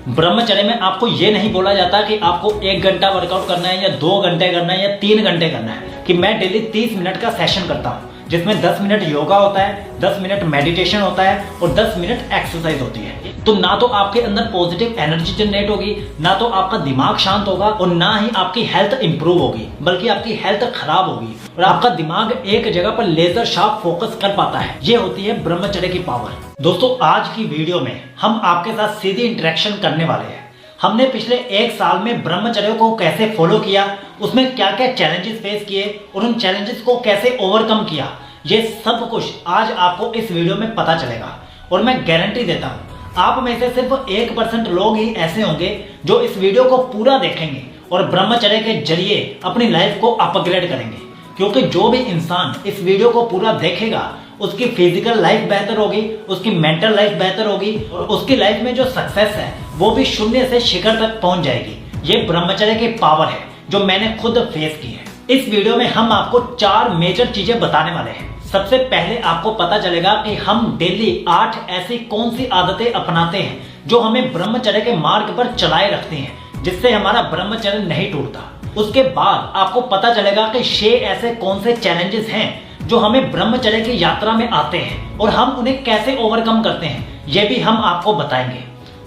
ब्रह्मचर्य में आपको ये नहीं बोला जाता कि आपको 1 घंटा वर्कआउट करना है या 2 घंटे करना है या 3 घंटे करना है कि मैं डेली 30 मिनट का सेशन करता हूँ जिसमें 10 मिनट योगा होता है, 10 मिनट मेडिटेशन होता है और 10 मिनट एक्सरसाइज होती है। तो ना तो आपके अंदर पॉजिटिव एनर्जी जनरेट होगी, ना तो आपका दिमाग शांत होगा और ना ही आपकी हेल्थ इंप्रूव होगी, बल्कि आपकी हेल्थ खराब होगी और आपका दिमाग एक जगह पर लेजर शार्प फोकस कर पाता है। ये होती है ब्रह्मचर्य की पावर। दोस्तों, आज की वीडियो में हम आपके साथ सीधी इंटरेक्शन करने वाले हैं। हमने पिछले 1 साल में ब्रह्मचर्य को कैसे फॉलो किया, उसमें क्या क्या चैलेंजेस फेस किए और उन चैलेंजेस को कैसे ओवरकम किया, ये सब कुछ आज आपको इस वीडियो में पता चलेगा। और मैं गारंटी देता हूँ आप में से सिर्फ 1% लोग ही ऐसे होंगे जो इस वीडियो को पूरा देखेंगे और ब्रह्मचर्य के जरिए अपनी लाइफ को अपग्रेड करेंगे। क्योंकि जो भी इंसान इस वीडियो को पूरा देखेगा उसकी फिजिकल लाइफ बेहतर होगी, उसकी मेंटल लाइफ बेहतर होगी और उसकी लाइफ में जो सक्सेस है वो भी शून्य से शिखर तक पहुंच जाएगी। ये ब्रह्मचर्य की पावर है जो मैंने खुद फेस की है। इस वीडियो में हम आपको 4 मेजर चीजें बताने वाले हैं। सबसे पहले आपको पता चलेगा कि हम डेली 8 ऐसी कौन सी आदतें अपनाते हैं जो हमें ब्रह्मचर्य के मार्ग पर चलाए रखती हैं, जिससे हमारा ब्रह्मचर्य नहीं टूटता। उसके बाद आपको पता चलेगा कि 6 ऐसे कौन से चैलेंजेस हैं जो हमें ब्रह्मचर्य की यात्रा में आते हैं और हम उन्हें कैसे ओवरकम करते हैं, ये भी हम आपको बताएंगे।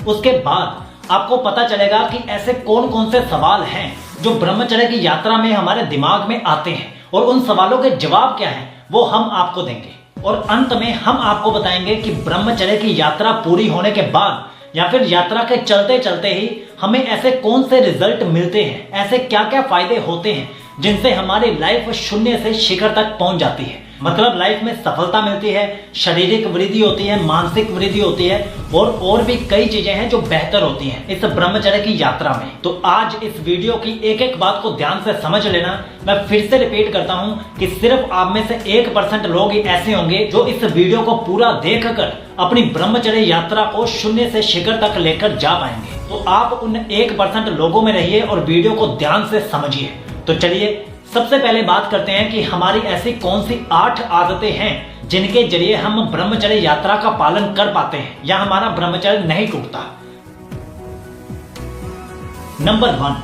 उसके बाद आपको पता चलेगा कि ऐसे कौन कौन से सवाल हैं जो ब्रह्मचर्य की यात्रा में हमारे दिमाग में आते हैं और उन सवालों के जवाब क्या हैं वो हम आपको देंगे। और अंत में हम आपको बताएंगे कि ब्रह्मचर्य की यात्रा पूरी होने के बाद या फिर यात्रा के चलते चलते ही हमें ऐसे कौन से रिजल्ट मिलते हैं, ऐसे क्या क्या फायदे होते हैं जिनसे हमारी लाइफ शून्य से शिखर तक पहुंच जाती है। मतलब लाइफ में सफलता मिलती है, शारीरिक वृद्धि होती है, मानसिक वृद्धि होती है और भी कई चीजें हैं जो बेहतर होती हैं इस ब्रह्मचर्य की यात्रा में। तो आज इस वीडियो की एक एक बात को ध्यान से समझ लेना। मैं फिर से रिपीट करता हूं कि सिर्फ आप में से 1% लोग ही ऐसे होंगे जो इस वीडियो को पूरा देखकर अपनी ब्रह्मचर्य यात्रा को शून्य से शिखर तक लेकर जा पाएंगे। तो आप उन 1% लोगों में रहिए और वीडियो को ध्यान से समझिए। तो चलिए सबसे पहले बात करते हैं कि हमारी ऐसी कौन सी 8 आदतें हैं जिनके जरिए हम ब्रह्मचर्य यात्रा का पालन कर पाते हैं या हमारा ब्रह्मचर्य नहीं टूटता। नंबर 1,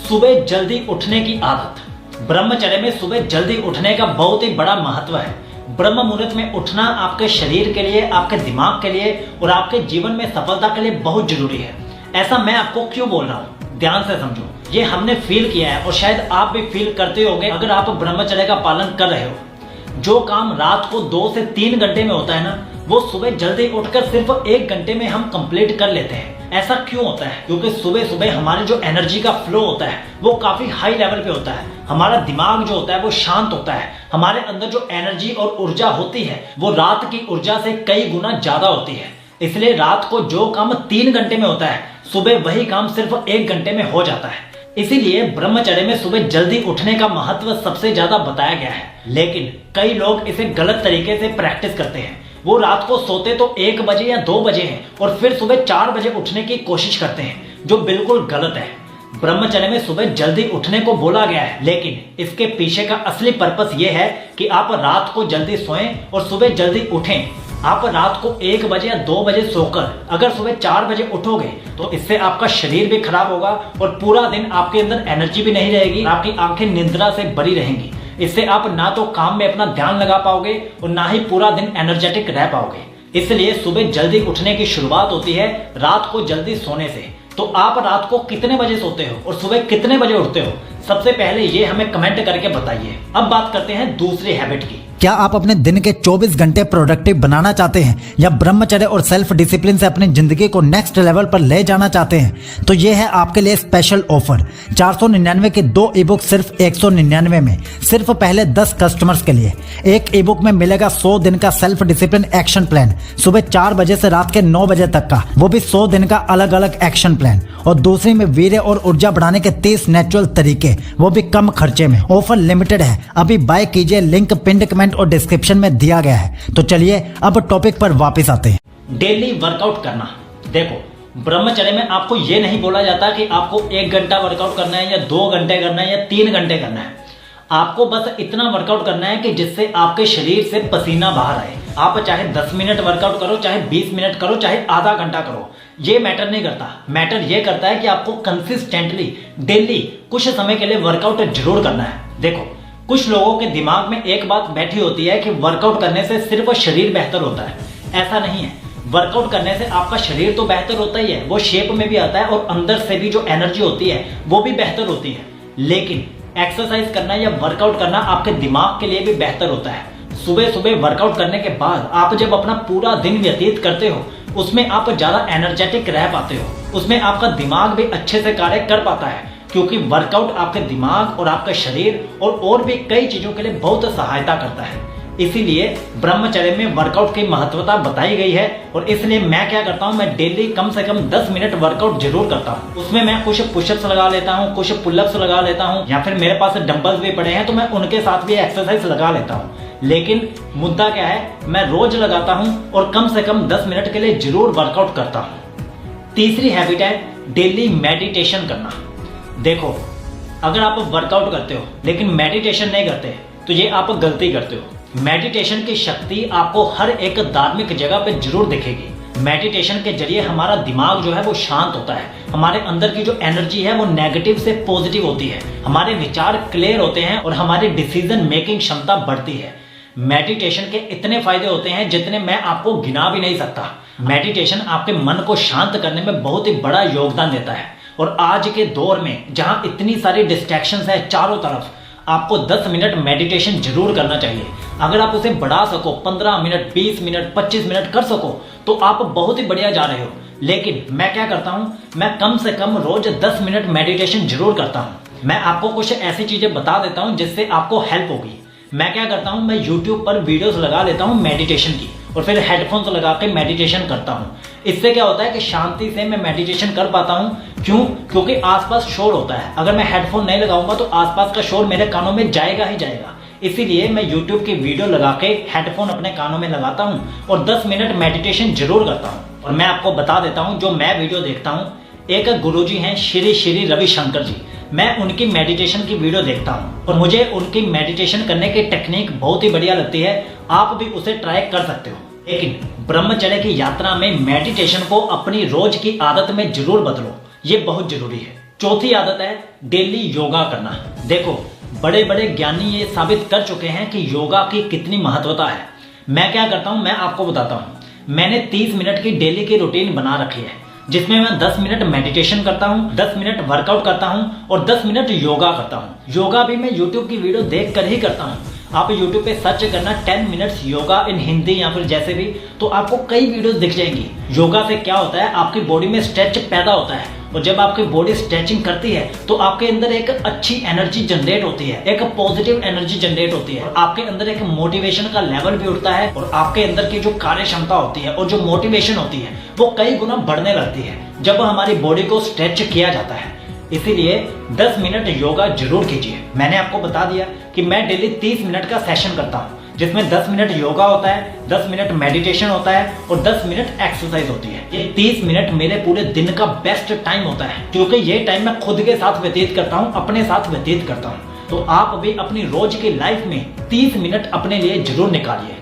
सुबह जल्दी उठने की आदत। ब्रह्मचर्य में सुबह जल्दी उठने का बहुत ही बड़ा महत्व है। ब्रह्म मुहूर्त में उठना आपके शरीर के लिए, आपके दिमाग के लिए और आपके जीवन में सफलता के लिए बहुत जरूरी है। ऐसा मैं आपको क्यों बोल रहा हूँ, ध्यान से समझो। ये हमने फील किया है और शायद आप भी फील करते होंगे अगर आप ब्रह्मचर्य का पालन कर रहे हो। जो काम रात को 2 से 3 घंटे में होता है ना, वो सुबह जल्दी उठकर सिर्फ 1 घंटे में हम कंप्लीट कर लेते हैं। ऐसा क्यों होता है? क्योंकि सुबह सुबह हमारे जो एनर्जी का फ्लो होता है वो काफी हाई लेवल पे होता है। हमारा दिमाग जो होता है वो शांत होता है। हमारे अंदर जो एनर्जी और ऊर्जा होती है वो रात की ऊर्जा से कई गुना ज्यादा होती है। इसलिए रात को जो काम 3 घंटे में होता है, सुबह वही काम सिर्फ 1 घंटे में हो जाता है। इसीलिए ब्रह्मचर्य में सुबह जल्दी उठने का महत्व सबसे ज्यादा बताया गया है। लेकिन कई लोग इसे गलत तरीके से प्रैक्टिस करते हैं। वो रात को सोते तो 1 बजे या 2 बजे हैं और फिर सुबह 4 बजे उठने की कोशिश करते हैं, जो बिल्कुल गलत है। ब्रह्मचर्य में सुबह जल्दी उठने को बोला गया है, लेकिन इसके पीछे का असली पर्पस ये है कि आप रात को जल्दी सोएं और सुबह जल्दी उठें। आप रात को 1 बजे या 2 बजे सोकर अगर सुबह 4 बजे उठोगे तो इससे आपका शरीर भी खराब होगा और पूरा दिन आपके अंदर एनर्जी भी नहीं रहेगी। आपकी आंखें निद्रा से भरी रहेंगी। इससे आप ना तो काम में अपना ध्यान लगा पाओगे और ना ही पूरा दिन एनर्जेटिक रह पाओगे। इसलिए सुबह जल्दी उठने की शुरुआत होती है रात को जल्दी सोने से। तो आप रात को कितने बजे सोते हो और सुबह कितने बजे उठते हो? सबसे पहले ये हमें कमेंट करके बताइए। अब बात करते हैं दूसरी हैबिट की। क्या आप अपने दिन के 24 घंटे प्रोडक्टिव बनाना चाहते हैं या ब्रह्मचर्य और सेल्फ डिसिप्लिन से अपनी जिंदगी को नेक्स्ट लेवल पर ले जाना चाहते हैं? तो ये है आपके लिए स्पेशल ऑफर। 499 के 2 ई-बुक सिर्फ 199 में, सिर्फ पहले 10 कस्टमर्स के लिए। एक ई बुक में मिलेगा 100 दिन का सेल्फ डिसिप्लिन एक्शन प्लान, सुबह 4 बजे से रात के 9 बजे तक का, वो भी 100 दिन का अलग अलग एक्शन प्लान। और दूसरी में वीर्य और ऊर्जा बढ़ाने के 30 नेचुरल तरीके, वो भी कम खर्चे में। ऑफर लिमिटेड है, अभी बाय कीजिए, लिंक पिन कमेंट और डिस्क्रिप्शन में दिया गया है। तो चलिए अब टॉपिक पर वापस आते हैं। डेली वर्कआउट करना। देखो, ब्रह्मचर्य में आपको यह नहीं बोला जाता कि आपको 1 घंटा वर्कआउट करना है या 2 घंटे करना है या 3 घंटे करना है। आपको बस इतना वर्कआउट करना है कि जिससे आपके शरीर से पसीना बाहर आए, आप चाहे 10 मिनट वर्कआउट करो, चाहे 20 मिनट करो, चाहे आधा घंटा करो, ये मैटर नहीं करता। मैटर ये करता है कि आपको कंसिस्टेंटली डेली कुछ समय के लिए वर्कआउट जरूर करना है। देखो, कुछ लोगों के दिमाग में एक बात बैठी होती है कि वर्कआउट करने से सिर्फ शरीर बेहतर होता है। ऐसा नहीं है। वर्कआउट करने से आपका शरीर तो बेहतर होता ही है, वो शेप में भी आता है और अंदर से भी जो एनर्जी होती है वो भी बेहतर होती है। लेकिन एक्सरसाइज करना या वर्कआउट करना आपके दिमाग के लिए भी बेहतर होता है। सुबह सुबह वर्कआउट करने के बाद आप जब अपना पूरा दिन व्यतीत करते हो, उसमें आप ज्यादा एनर्जेटिक रह पाते हो, उसमें आपका दिमाग भी अच्छे से कार्य कर पाता है, क्योंकि वर्कआउट आपके दिमाग और आपका शरीर और भी कई चीजों के लिए बहुत सहायता करता है। इसीलिए ब्रह्मचर्य में वर्कआउट की महत्वता बताई गई है और इसलिए मैं क्या करता हूँ, मैं डेली कम से कम 10 मिनट वर्कआउट जरूर करता हूँ। उसमें मैं कुछ पुशअप्स लगा लेता हूँ, कुछ पुलअप्स लगा लेता हूँ, या फिर मेरे पास डंबल्स भी पड़े हैं तो मैं उनके साथ भी एक्सरसाइज लगा लेता हूँ। लेकिन मुद्दा क्या है, मैं रोज लगाता हूँ और कम से कम 10 मिनट के लिए जरूर वर्कआउट करता हूँ। तीसरी हैबिट है डेली मेडिटेशन करना। देखो, अगर आप वर्कआउट करते हो लेकिन मेडिटेशन नहीं करते तो ये आप गलती करते हो। मेडिटेशन की शक्ति आपको हर एक धार्मिक जगह पे जरूर दिखेगी। मेडिटेशन के जरिए हमारा दिमाग जो है वो शांत होता है, हमारे अंदर की जो एनर्जी है वो नेगेटिव से पॉजिटिव होती है, हमारे विचार क्लियर होते हैं और हमारी डिसीजन मेकिंग क्षमता बढ़ती है। मेडिटेशन के इतने फायदे होते हैं जितने मैं आपको गिना भी नहीं सकता। मेडिटेशन आपके मन को शांत करने में बहुत ही बड़ा योगदान देता है और आज के दौर में जहां इतनी सारी डिस्ट्रैक्शंस है चारों तरफ, आपको 10 मिनट मेडिटेशन जरूर करना चाहिए। अगर आप उसे बढ़ा सको, 15 मिनट, 20 मिनट, 25 मिनट कर सको तो आप बहुत ही बढ़िया जा रहे हो। लेकिन मैं क्या करता हूं, मैं कम से कम रोज 10 मिनट मेडिटेशन जरूर करता हूं। मैं आपको कुछ ऐसी चीजें बता देता हूं जिससे आपको हेल्प होगी। मैं क्या करता हूं, मैं YouTube पर वीडियोस लगा लेता हूं मेडिटेशन की और फिर हेडफोन्स लगा के मेडिटेशन करता हूं। इससे क्या होता है कि शांति से मैं मेडिटेशन कर पाता हूं। क्यों? क्योंकि आसपास शोर होता है। अगर मैं हेडफोन नहीं लगाऊंगा तो आसपास का शोर मेरे कानों में जाएगा ही जाएगा। इसीलिए मैं YouTube की वीडियो लगा के हेडफोन अपने कानों में लगाता हूं और 10 मिनट मेडिटेशन जरूर करता हूं। और मैं आपको बता देता हूं, जो मैं वीडियो देखता हूं, एक गुरुजी हैं श्री श्री रविशंकर जी, मैं उनकी मेडिटेशन की वीडियो देखता हूं और मुझे उनकी मेडिटेशन करने की टेक्निक बहुत ही बढ़िया लगती है। आप भी उसे ट्राई कर सकते हो। लेकिन ब्रह्मचर्य की यात्रा में मेडिटेशन को अपनी रोज की आदत में जरूर बदलो, ये बहुत जरूरी है। चौथी आदत है डेली योगा करना। देखो, बड़े बड़े ज्ञानी ये साबित कर चुके हैं कि योगा की कितनी महत्वता है। मैं क्या करता हूं, मैं आपको बताता हूं। मैंने 30 मिनट की डेली की रूटीन बना रखी है जिसमें मैं 10 मिनट मेडिटेशन करता हूं, 10 मिनट वर्कआउट करता हूं और 10 मिनट योगा करता हूं। योगा भी मैं YouTube की वीडियो देख कर ही करता हूं। आप YouTube पे सर्च करना 10 मिनट्स योगा इन हिंदी या फिर जैसे भी, तो आपको कई वीडियोस दिख जाएंगी। योगा से क्या होता है, आपकी बॉडी में स्ट्रेच पैदा होता है और जब आपकी बॉडी स्ट्रेचिंग करती है तो आपके अंदर एक अच्छी एनर्जी जनरेट होती है, एक पॉजिटिव एनर्जी जनरेट होती है और आपके अंदर एक मोटिवेशन का लेवल भी उठता है और आपके अंदर की जो कार्य क्षमता होती है और जो मोटिवेशन होती है वो कई गुना बढ़ने लगती है जब हमारी बॉडी को स्ट्रेच किया जाता है। इसीलिए 10 मिनट योगा जरूर कीजिए। मैंने आपको बता दिया कि मैं डेली 30 मिनट का सेशन करता हूँ जिसमें 10 मिनट योगा होता है, 10 मिनट मेडिटेशन होता है और 10 मिनट एक्सरसाइज होती है। ये 30 मिनट मेरे पूरे दिन का बेस्ट टाइम होता है क्योंकि ये टाइम मैं खुद के साथ व्यतीत करता हूँ, अपने साथ व्यतीत करता हूँ। तो आप भी अपनी रोज की लाइफ में 30 मिनट अपने लिए जरूर निकालिए।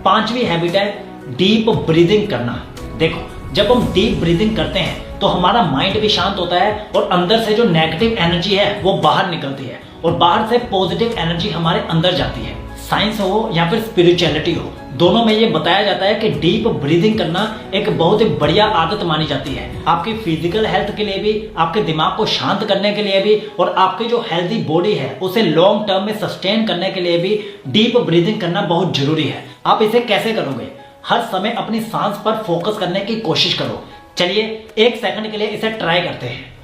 5वीं हैबिट है डीप ब्रीदिंग करना। देखो, जब हम डीप ब्रीदिंग करते हैं तो हमारा माइंड भी शांत होता है और अंदर से जो नेगेटिव एनर्जी है वो बाहर निकलती है और बाहर से पॉजिटिव एनर्जी हमारे अंदर जाती है। साइंस हो या फिर स्पिरिचुअलिटी हो, दोनों में ये बताया जाता है कि डीप ब्रीदिंग करना एक बहुत ही बढ़िया आदत मानी जाती है। आपकी फिजिकल हेल्थ के लिए भी, आपके दिमाग को शांत करने के लिए भी और आपकी जो हेल्दी बॉडी है उसे लॉन्ग टर्म में सस्टेन करने के लिए भी डीप ब्रीदिंग करना बहुत जरूरी है। आप इसे कैसे करोगे? हर समय अपनी सांस पर फोकस करने की कोशिश करो। चलिए 1 सेकंड के लिए इसे ट्राई करते हैं।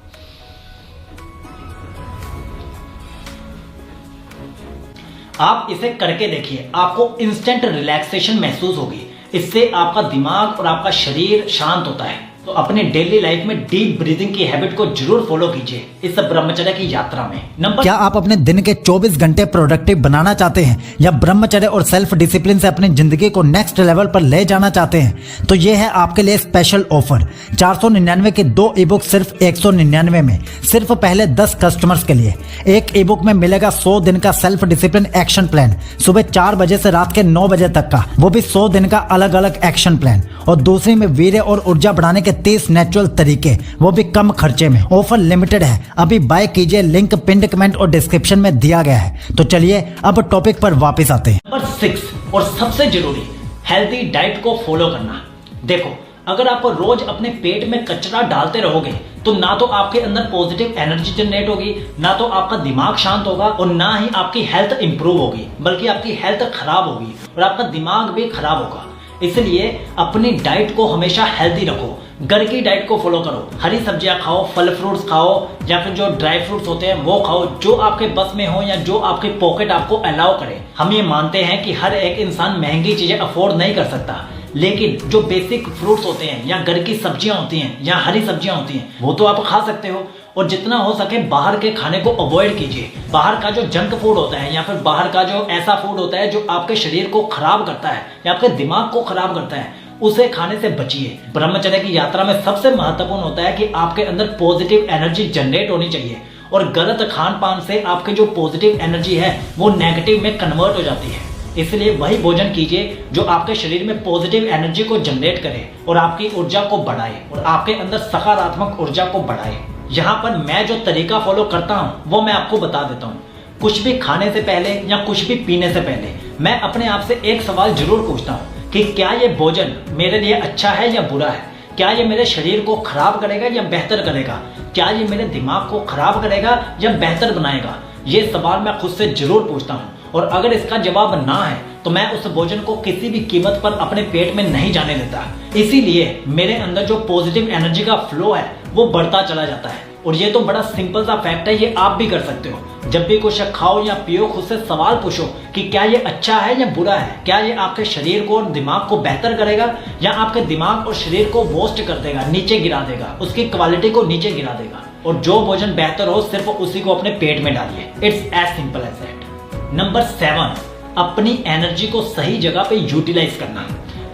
आप इसे करके देखिए, आपको इंस्टेंट रिलैक्सेशन महसूस होगी। इससे आपका दिमाग और आपका शरीर शांत होता है। तो अपने डेली लाइफ में डीप ब्रीदिंग की हैबिट को जरूर फॉलो कीजिए इस ब्रह्मचर्य की यात्रा में। नंबर क्या आप अपने दिन के 24 घंटे प्रोडक्टिव बनाना चाहते हैं या ब्रह्मचर्य और सेल्फ डिसिप्लिन से अपनी जिंदगी को नेक्स्ट लेवल पर ले जाना चाहते हैं? तो ये है आपके लिए स्पेशल ऑफर 499 के 2 ई-बुक सिर्फ 199 में, सिर्फ पहले 10 कस्टमर्स के लिए। एक ई बुक में मिलेगा 100 दिन का सेल्फ डिसिप्लिन एक्शन प्लान, सुबह 4 बजे से रात के 9 बजे तक का, वो भी 100 दिन का अलग अलग एक्शन प्लान। और दूसरी में वीर्य और ऊर्जा बढ़ाने के 30 नेचुरल तरीके, वो भी कम खर्चे में। ऑफर लिमिटेड है, अभी बाय कीजिए, लिंक पिन कमेंट और डिस्क्रिप्शन में दिया गया है। तो चलिए अब टॉपिक पर वापस आते हैं। नंबर 6 और सबसे जरूरी, हेल्दी डाइट को फॉलो करना। देखो, अगर आप रोज अपने पेट में कचरा डालते रहोगे तो ना तो आपके अंदर पॉजिटिव एनर्जी जनरेट होगी, ना तो आपका दिमाग शांत होगा और ना ही आपकी हेल्थ इंप्रूव होगी, बल्कि आपकी हेल्थ खराब होगी और आपका दिमाग भी खराब होगा। इसलिए अपनी डाइट को हमेशा हेल्दी रखो, घर की डाइट को फॉलो करो, हरी सब्जियां खाओ, फल फ्रूट्स खाओ, या फिर जो ड्राई फ्रूट्स होते हैं वो खाओ, जो आपके बस में हो या जो आपके पॉकेट आपको अलाउ करे। हम ये मानते हैं कि हर एक इंसान महंगी चीजें अफोर्ड नहीं कर सकता, लेकिन जो बेसिक फ्रूट्स होते हैं या घर की सब्जियां होती हैं या हरी सब्जियां होती हैं वो तो आप खा सकते हो। और जितना हो सके बाहर के खाने को अवॉइड कीजिए। बाहर का जो जंक फूड होता है या फिर बाहर का जो ऐसा फूड होता है जो आपके शरीर को खराब करता है या आपके दिमाग को खराब करता है, उसे खाने से बचिए। ब्रह्मचर्य की यात्रा में सबसे महत्वपूर्ण होता है कि आपके अंदर पॉजिटिव एनर्जी जनरेट होनी चाहिए और गलत खान पान से आपके जो पॉजिटिव एनर्जी है वो नेगेटिव में कन्वर्ट हो जाती है। इसलिए वही भोजन कीजिए जो आपके शरीर में पॉजिटिव एनर्जी को जनरेट करे और आपकी ऊर्जा को बढ़ाए और आपके अंदर सकारात्मक ऊर्जा को बढ़ाए। यहाँ पर मैं जो तरीका फॉलो करता हूँ वो मैं आपको बता देता हूँ। कुछ भी खाने से पहले या कुछ भी पीने से पहले मैं अपने आप से एक सवाल जरूर पूछता हूँ कि क्या ये भोजन मेरे लिए अच्छा है या बुरा है, क्या ये मेरे शरीर को खराब करेगा या बेहतर करेगा, क्या ये मेरे दिमाग को खराब करेगा या बेहतर बनाएगा। ये सवाल मैं खुद से जरूर पूछता हूँ और अगर इसका जवाब ना है तो मैं उस भोजन को किसी भी कीमत पर अपने पेट में नहीं जाने देता। इसीलिए मेरे अंदर जो पॉजिटिव एनर्जी का फ्लो है वो बढ़ता चला जाता है। और ये तो बड़ा सिंपल सा फैक्ट है, ये आप भी कर सकते हो। जब भी कुछ खाओ या पियो खुद से सवाल पूछो कि क्या ये अच्छा है या बुरा है, क्या ये आपके शरीर को और दिमाग को बेहतर करेगा या आपके दिमाग और शरीर को वेस्ट कर देगा, नीचे गिरा देगा, उसकी क्वालिटी को नीचे गिरा देगा। और जो भोजन बेहतर हो सिर्फ उसी को अपने पेट में डालिए। It's as simple as that. Number 7, अपनी एनर्जी को सही जगह पे यूटिलाइज करना।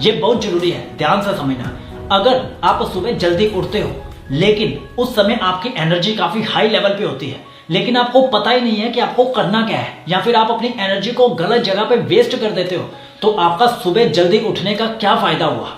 ये बहुत जरूरी है, ध्यान से समझना। अगर आप सुबह जल्दी उठते हो लेकिन उस समय आपकी एनर्जी काफी हाई लेवल पे होती है लेकिन आपको पता ही नहीं है कि आपको करना क्या है, या फिर आप अपनी एनर्जी को गलत जगह पे वेस्ट कर देते हो, तो आपका सुबह जल्दी उठने का क्या फायदा हुआ।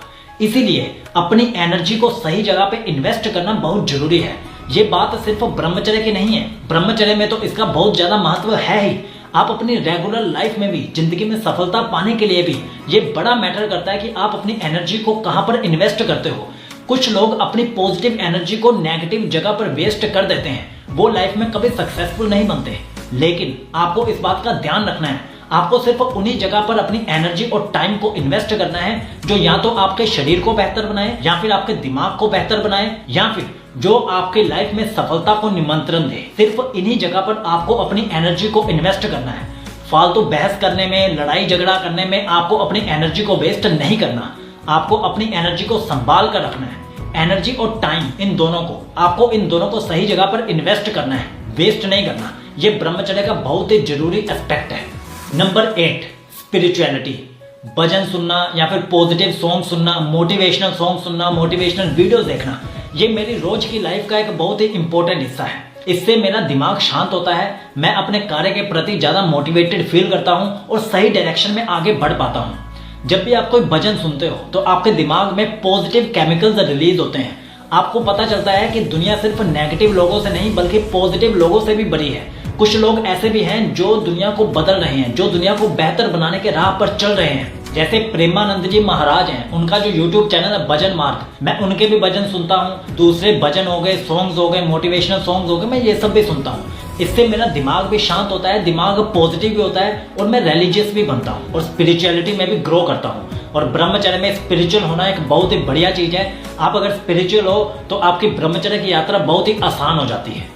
इसीलिए अपनी एनर्जी को सही जगह पे इन्वेस्ट करना बहुत जरूरी है। ये बात सिर्फ ब्रह्मचर्य की नहीं है, ब्रह्मचर्य में तो इसका बहुत ज्यादा महत्व है ही। आप अपनी रेगुलर लाइफ में भी, जिंदगी में सफलता पाने के लिए भी ये बड़ा मैटर करता है कि आप अपनी एनर्जी को कहां पर इन्वेस्ट करते हो। कुछ लोग अपनी पॉजिटिव एनर्जी को नेगेटिव जगह पर वेस्ट कर देते हैं, वो लाइफ में कभी सक्सेसफुल नहीं बनते। लेकिन आपको इस बात का ध्यान रखना है, आपको सिर्फ उन्हीं जगह पर अपनी एनर्जी और टाइम को इन्वेस्ट करना है जो या तो आपके शरीर को बेहतर बनाए या फिर आपके दिमाग को बेहतर बनाए या फिर जो आपके लाइफ में सफलता को निमंत्रण दे। सिर्फ इन्हीं जगह पर आपको अपनी एनर्जी को इन्वेस्ट करना है। फालतू बहस करने में, लड़ाई झगड़ा करने में आपको अपनी एनर्जी को वेस्ट नहीं करना। आपको अपनी एनर्जी को संभाल कर रखना है। एनर्जी और टाइम, इन दोनों को आपको इन दोनों को सही जगह पर इन्वेस्ट करना है, वेस्ट नहीं करना। ये ब्रह्मचर्य का बहुत ही जरूरी एस्पेक्ट है। Number 8, spirituality. भजन सुनना या फिर पॉजिटिव सॉन्ग सुनना, मोटिवेशनल सॉन्ग सुनना, मोटिवेशनल वीडियोस देखना, ये मेरी रोज की लाइफ का एक बहुत ही इंपॉर्टेंट हिस्सा है। इससे मेरा दिमाग शांत होता है, मैं अपने कार्य के प्रति ज्यादा मोटिवेटेड फील करता हूँ और सही डायरेक्शन में आगे बढ़ पाता हूँ। जब भी आप कोई भजन सुनते हो तो आपके दिमाग में पॉजिटिव केमिकल्स रिलीज होते हैं। आपको पता चलता है कि दुनिया सिर्फ नेगेटिव लोगों से नहीं बल्कि पॉजिटिव लोगों से भी भरी है। कुछ लोग ऐसे भी हैं जो दुनिया को बदल रहे हैं, जो दुनिया को बेहतर बनाने के राह पर चल रहे हैं। जैसे प्रेमानंद जी महाराज हैं, उनका जो यूट्यूब चैनल है भजन मार्ग, मैं उनके भी भजन सुनता हूँ। दूसरे भजन हो गए, सॉन्ग्स हो गए, मोटिवेशनल सॉन्ग्स हो गए, मैं ये सब भी सुनता हूँ। इससे मेरा दिमाग भी शांत होता है, दिमाग पॉजिटिव भी होता है और मैं रिलीजियस भी बनता हूँ और स्पिरिचुअलिटी में भी ग्रो करता हूँ। और ब्रह्मचर्य में स्पिरिचुअल होना एक बहुत ही बढ़िया चीज है। आप अगर स्पिरिचुअल हो तो आपकी ब्रह्मचर्य की यात्रा बहुत ही आसान हो जाती है।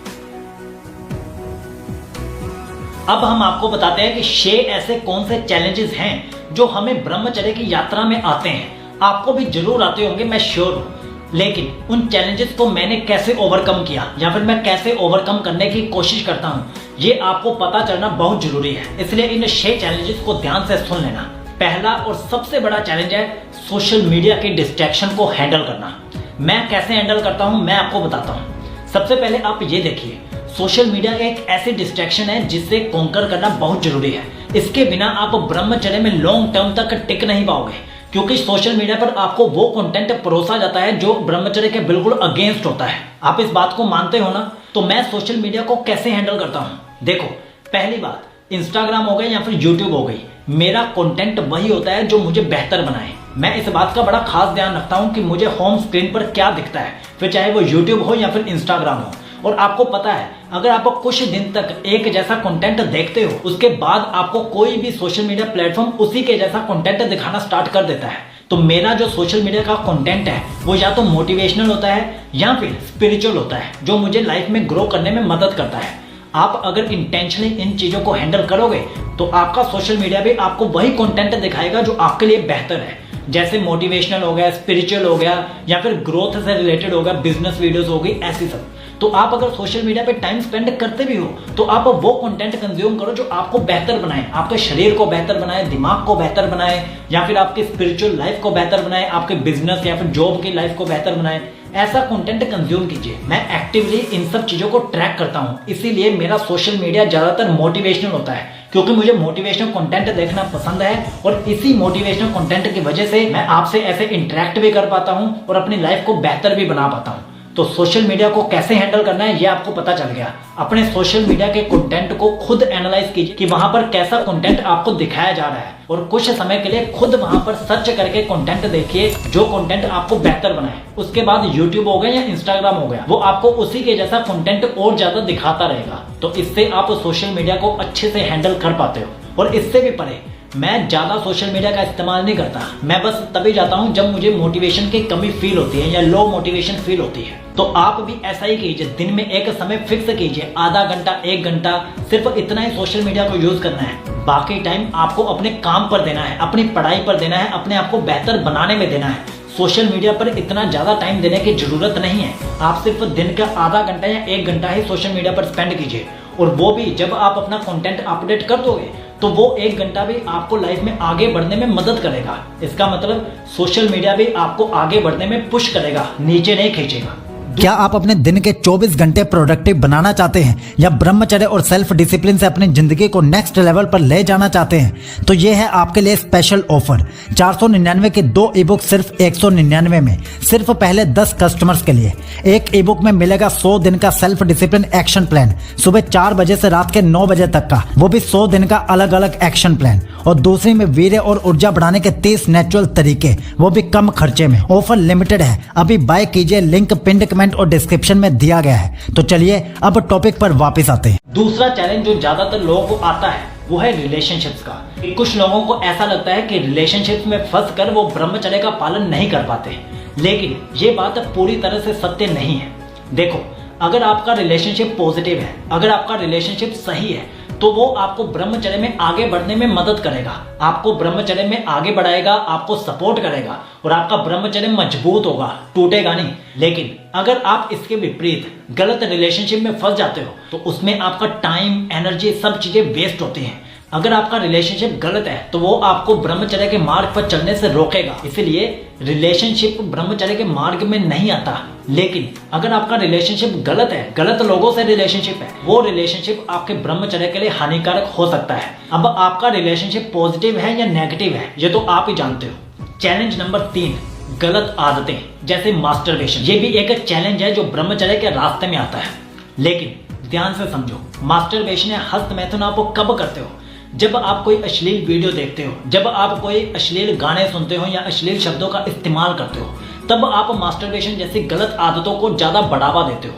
अब हम आपको बताते हैं कि 6 ऐसे कौन से चैलेंजेस हैं जो हमें ब्रह्मचर्य की यात्रा में आते हैं। आपको भी जरूर आते होंगे, मैं श्योर हूं। लेकिन उन चैलेंजेस को मैंने कैसे ओवरकम किया या फिर मैं कैसे ओवरकम करने की कोशिश करता हूँ, ये आपको पता चलना बहुत जरूरी है। इसलिए इन 6 चैलेंजेस को ध्यान से सुन लेना। पहला और सबसे बड़ा चैलेंज है सोशल मीडिया के डिस्ट्रैक्शन को हैंडल करना। मैं कैसे हैंडल करता हूँ मैं आपको बताता हूँ। सबसे पहले आप ये देखिए, सोशल मीडिया एक ऐसी डिस्ट्रैक्शन है जिससे कॉन्कर करना बहुत जरूरी है। इसके बिना आप ब्रह्मचर्य में लॉन्ग टर्म तक टिक नहीं पाओगे, क्योंकि सोशल मीडिया पर आपको वो कंटेंट परोसा जाता है जो ब्रह्मचर्य के बिल्कुल अगेंस्ट होता है। आप इस बात को मानते हो ना? तो मैं सोशल मीडिया को कैसे हैंडल करता हूँ, देखो। पहली बात, इंस्टाग्राम हो गई या फिर यूट्यूब हो गई, मेरा कंटेंट वही होता है जो मुझे बेहतर बनाए। मैं इस बात का बड़ा खास ध्यान रखता हूँ कि मुझे होम स्क्रीन पर क्या दिखता है, फिर चाहे वो यूट्यूब हो या फिर इंस्टाग्राम हो। और आपको पता है, अगर आप कुछ दिन तक एक जैसा कंटेंट देखते हो, उसके बाद आपको कोई भी सोशल मीडिया प्लेटफॉर्म उसी के जैसा कंटेंट दिखाना स्टार्ट कर देता है। तो मेरा जो सोशल मीडिया का कंटेंट है वो या तो मोटिवेशनल होता है या फिर स्पिरिचुअल होता है, जो मुझे लाइफ में ग्रो करने में मदद करता है। आप अगर इंटेंशनली इन चीजों को हैंडल करोगे तो आपका सोशल मीडिया भी आपको वही कंटेंट दिखाएगा जो आपके लिए बेहतर है। जैसे मोटिवेशनल हो गया, स्पिरिचुअल हो गया, या फिर ग्रोथ से रिलेटेड हो गया, बिजनेस वीडियोस हो गई, ऐसी सब। तो आप अगर सोशल मीडिया पे टाइम स्पेंड करते भी हो तो आप वो कंटेंट कंज्यूम करो जो आपको बेहतर बनाए, आपके शरीर को बेहतर बनाए, दिमाग को बेहतर बनाए, या फिर आपकी स्पिरिचुअल लाइफ को बेहतर बनाए, आपके बिजनेस या फिर जॉब की लाइफ को बेहतर बनाए। ऐसा कंटेंट कंज्यूम कीजिए। मैं एक्टिवली इन सब चीजों को ट्रैक करता हूं, इसीलिए मेरा सोशल मीडिया ज्यादातर मोटिवेशनल होता है, क्योंकि मुझे मोटिवेशनल कंटेंट देखना पसंद है। और इसी मोटिवेशनल कंटेंट की वजह से मैं आपसे ऐसे इंटरेक्ट भी कर पाता हूं और अपनी लाइफ को बेहतर भी बना पाता हूं। तो सोशल मीडिया को कैसे हैंडल करना है ये आपको पता चल गया। अपने सोशल मीडिया के कंटेंट को खुद एनालाइज कीजिए कि वहां पर कैसा कंटेंट आपको दिखाया जा रहा है, और कुछ समय के लिए खुद वहां पर सर्च करके कंटेंट देखिए जो कंटेंट आपको बेहतर बनाए। उसके बाद यूट्यूब हो गया या इंस्टाग्राम हो गया, वो आपको उसी के जैसा कंटेंट और ज्यादा दिखाता रहेगा। तो इससे आप सोशल मीडिया को अच्छे से हैंडल कर पाते हो। और इससे भी परे, मैं ज्यादा सोशल मीडिया का इस्तेमाल नहीं करता। मैं बस तभी जाता हूं जब मुझे मोटिवेशन की कमी फील होती है या लो मोटिवेशन फील होती है। तो आप भी ऐसा ही कीजिए, दिन में एक समय फिक्स कीजिए, आधा घंटा 1 घंटा, सिर्फ इतना ही सोशल मीडिया को यूज करना है। बाकी टाइम आपको अपने काम पर देना है, अपनी पढ़ाई पर देना है, अपने आप को बेहतर बनाने में देना है। सोशल मीडिया पर इतना ज्यादा टाइम देने की जरूरत नहीं है। आप सिर्फ दिन का आधा घंटा या 1 घंटा ही सोशल मीडिया पर स्पेंड कीजिए, और वो भी जब आप अपना कंटेंट अपडेट कर दोगे तो वो 1 घंटा भी आपको लाइफ में आगे बढ़ने में मदद करेगा। इसका मतलब सोशल मीडिया भी आपको आगे बढ़ने में पुश करेगा, नीचे नहीं खींचेगा। क्या आप अपने दिन के 24 घंटे प्रोडक्टिव बनाना चाहते हैं या ब्रह्मचर्य और सेल्फ डिसिप्लिन से अपनी जिंदगी को नेक्स्ट लेवल पर ले जाना चाहते हैं? तो ये है आपके लिए स्पेशल ऑफर। 499 के 2 ई बुक सिर्फ 199 में, सिर्फ पहले 10 कस्टमर्स के लिए। एक ई बुक में मिलेगा 100 दिन का सेल्फ डिसिप्लिन एक्शन प्लान, सुबह 4 बजे से रात के 9 बजे तक का, वो भी 100 दिन का अलग अलग एक्शन प्लान। और दूसरी में वीर्य और ऊर्जा बढ़ाने के 30 नेचुरल तरीके, वो भी कम खर्चे में। ऑफर लिमिटेड है, अभी बाय कीजिए, लिंक पिंड कमेंट और डिस्क्रिप्शन में दिया गया है। तो चलिए अब टॉपिक पर वापस आते हैं। दूसरा चैलेंज जो ज्यादातर लोगों को आता है वो है रिलेशनशिप्स का। कुछ लोगों को ऐसा लगता है कि रिलेशनशिप्स में फंस कर वो ब्रह्मचर्य का पालन नहीं कर पाते, लेकिन ये बात पूरी तरह से सत्य नहीं है। देखो, अगर आपका रिलेशनशिप पॉजिटिव है, अगर आपका रिलेशनशिप सही है, तो वो आपको ब्रह्मचर्य में आगे बढ़ने में मदद करेगा, आपको ब्रह्मचर्य में आगे बढ़ाएगा, आपको सपोर्ट करेगा, और आपका ब्रह्मचर्य मजबूत होगा, टूटेगा नहीं। लेकिन अगर आप इसके विपरीत गलत रिलेशनशिप में फंस जाते हो तो उसमें आपका टाइम, एनर्जी, सब चीजें वेस्ट होती हैं। अगर आपका रिलेशनशिप गलत है तो वो आपको ब्रह्मचर्य के मार्ग पर चलने से रोकेगा। इसलिए रिलेशनशिप ब्रह्मचर्य के मार्ग में नहीं आता। लेकिन अगर आपका रिलेशनशिप गलत है, गलत लोगों से रिलेशनशिप है, वो रिलेशनशिप आपके ब्रह्मचर्य के लिए हानिकारक हो सकता है। अब आपका रिलेशनशिप पॉजिटिव है या नेगेटिव है, ये तो आप ही जानते हो। चैलेंज नंबर 3, गलत आदतें जैसे मास्टरबेशन। ये भी एक चैलेंज है जो ब्रह्मचर्य के रास्ते में आता है। लेकिन ध्यान से समझो, मास्टरबेशन या हस्त मैथुन आप कब करते हो? जब आप कोई अश्लील वीडियो देखते हो, जब आप कोई अश्लील गाने सुनते हो या अश्लील शब्दों का इस्तेमाल करते हो, तब आप मास्टरबेशन जैसी गलत आदतों को ज्यादा बढ़ावा देते हो।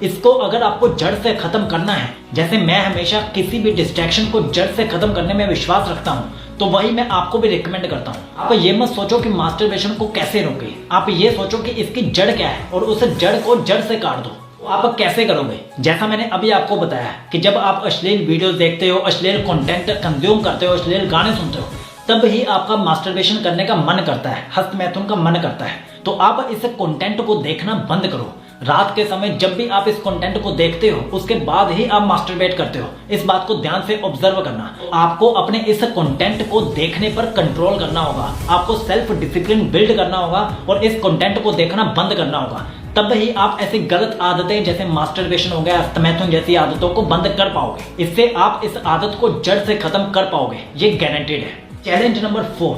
इसको अगर आपको जड़ से खत्म करना है, जैसे मैं हमेशा किसी भी डिस्ट्रैक्शन को जड़ से खत्म करने में विश्वास रखता हूँ, तो वही मैं आपको भी रिकमेंड करता हूँ। आप ये मत सोचो कि मास्टरबेशन को कैसे रोके, आप ये सोचो कि इसकी जड़ क्या है और उस जड़ को जड़ से काट दो। आप कैसे करोगे? जैसा मैंने अभी आपको बताया कि जब आप अश्लील वीडियोस देखते हो, अश्लील कंटेंट कंज्यूम करते हो, अश्लील गाने सुनते हो, तब ही आपका मास्टरबेशन करने का मन करता है, हस्त मैथुन का मन करता है। तो आप इस कंटेंट को देखना बंद करो। रात के समय जब भी आप इस कंटेंट को देखते हो उसके बाद ही आप मास्टरबेट करते हो, इस बात को ध्यान से ऑब्जर्व करना। आपको अपने इस कंटेंट को देखने पर कंट्रोल करना होगा, आपको सेल्फ डिसिप्लिन बिल्ड करना होगा और इस कंटेंट को देखना बंद करना होगा। तब ही आप ऐसी गलत आदतें जैसे मास्टरबेशन हो गया, अस्तमैथुन जैसी आदतों को बंद कर पाओगे। इससे आप इस आदत को जड़ से खत्म कर पाओगे, ये गारंटेड है। Challenge number 4,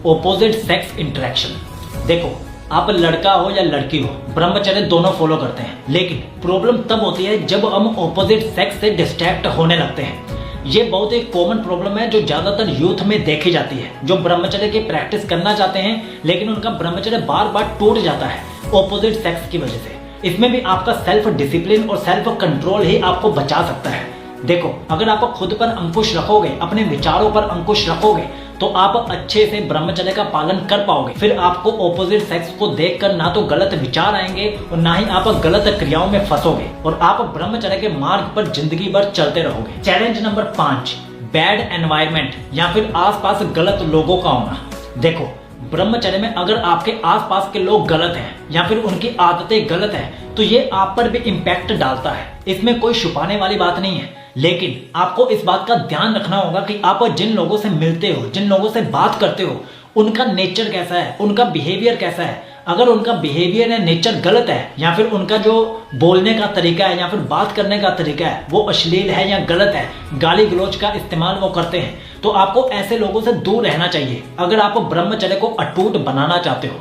opposite sex interaction. देखो, आप लड़का हो या लड़की हो, ब्रह्मचर्य दोनों फॉलो करते हैं, लेकिन प्रॉब्लम तब होती है जब हम ऑपोजिट सेक्स से डिस्ट्रैक्ट होने लगते हैं। ये बहुत एक कॉमन प्रॉब्लम है जो ज्यादातर यूथ में देखी जाती है, जो ब्रह्मचर्य की प्रैक्टिस करना चाहते हैं लेकिन उनका ब्रह्मचर्य बार बार टूट जाता है ऑपोजिट सेक्स की वजह से। इसमें भी आपका सेल्फ डिसिप्लिन और सेल्फ कंट्रोल ही आपको बचा सकता है। देखो, अगर आप खुद पर अंकुश रखोगे, अपने विचारों पर अंकुश रखोगे, तो आप अच्छे से ब्रह्मचर्य का पालन कर पाओगे। फिर आपको ऑपोजिट सेक्स को देखकर ना तो गलत विचार आएंगे और ना ही आप गलत क्रियाओं में फंसोगे और आप ब्रह्मचर्य के मार्ग पर जिंदगी भर चलते रहोगे। चैलेंज नंबर 5, बैड एनवायरनमेंट या फिर आसपास गलत लोगों का होना। देखो, ब्रह्मचर्य में अगर आपके आसपास के लोग गलत हैं या फिर उनकी आदतें गलत हैं तो ये आप पर भी इम्पैक्ट डालता है। इसमें कोई छुपाने वाली बात नहीं है, लेकिन आपको इस बात का ध्यान रखना होगा कि आप जिन लोगों से मिलते हो, जिन लोगों से बात करते हो, उनका नेचर कैसा है, उनका बिहेवियर कैसा है। अगर उनका बिहेवियर या नेचर गलत है या फिर उनका जो बोलने का तरीका है या फिर बात करने का तरीका है वो अश्लील है या गलत है, गाली गलौज का इस्तेमाल वो करते हैं, तो आपको ऐसे लोगों से दूर रहना चाहिए अगर आप ब्रह्मचर्य को अटूट बनाना चाहते हो।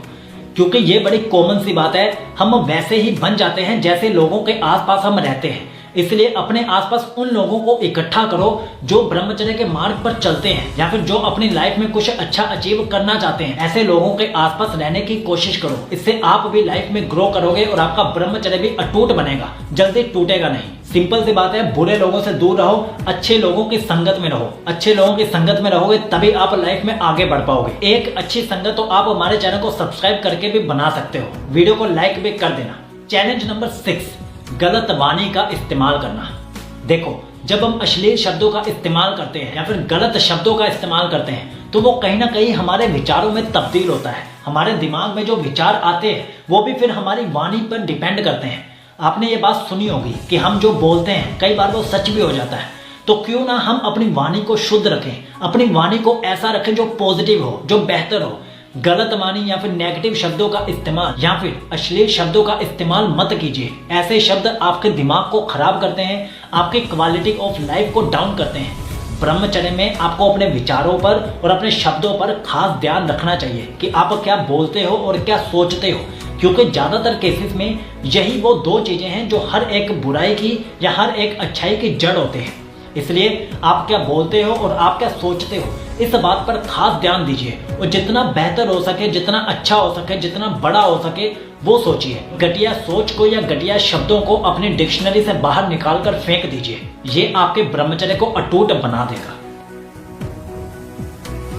क्योंकि ये बड़ी कॉमन सी बात है, हम वैसे ही बन जाते हैं जैसे लोगों के आसपास हम रहते हैं। इसलिए अपने आसपास उन लोगों को इकट्ठा करो जो ब्रह्मचर्य के मार्ग पर चलते हैं या फिर जो अपनी लाइफ में कुछ अच्छा अचीव करना चाहते हैं। ऐसे लोगों के आसपास रहने की कोशिश करो, इससे आप भी लाइफ में ग्रो करोगे और आपका ब्रह्मचर्य भी अटूट बनेगा, जल्दी टूटेगा नहीं। सिंपल सी बात है, बुरे लोगों से दूर रहो, अच्छे लोगों की संगत में रहो। अच्छे लोगों की संगत में रहोगे तभी आप लाइफ में आगे बढ़ पाओगे। एक अच्छी संगत तो आप हमारे चैनल को सब्सक्राइब करके भी बना सकते हो, वीडियो को लाइक भी कर देना। चैलेंज नंबर 6, गलत वाणी का इस्तेमाल करना। देखो, जब हम अश्लील शब्दों का इस्तेमाल करते हैं या फिर गलत शब्दों का इस्तेमाल करते हैं तो वो कहीं ना कहीं हमारे विचारों में तब्दील होता है। हमारे दिमाग में जो विचार आते हैं वो भी फिर हमारी वाणी पर डिपेंड करते हैं। आपने ये बात सुनी होगी कि हम जो बोलते हैं कई बार वो सच भी हो जाता है, तो क्यों ना हम अपनी वाणी को शुद्ध रखें, अपनी वाणी को ऐसा रखें जो पॉजिटिव हो, जो बेहतर हो। गलत वाणी या फिर नेगेटिव शब्दों का इस्तेमाल या फिर अश्लील शब्दों का इस्तेमाल मत कीजिए। ऐसे शब्द आपके दिमाग को खराब करते हैं, आपकी क्वालिटी ऑफ लाइफ को डाउन करते हैं। ब्रह्मचर्य में आपको अपने विचारों पर और अपने शब्दों पर खास ध्यान रखना चाहिए कि आप क्या बोलते हो और क्या सोचते हो, क्योंकि ज्यादातर केसेस में यही वो दो चीजें हैं जो हर एक बुराई की या हर एक अच्छाई की जड़ होते हैं। इसलिए आप क्या बोलते हो और आप क्या सोचते हो, इस बात पर खास ध्यान दीजिए और जितना बेहतर हो सके, जितना अच्छा हो सके, जितना बड़ा हो सके वो सोचिए। घटिया सोच को या घटिया शब्दों को अपनी डिक्शनरी से बाहर निकालकर फेंक दीजिए, ये आपके ब्रह्मचर्य को अटूट बना देगा।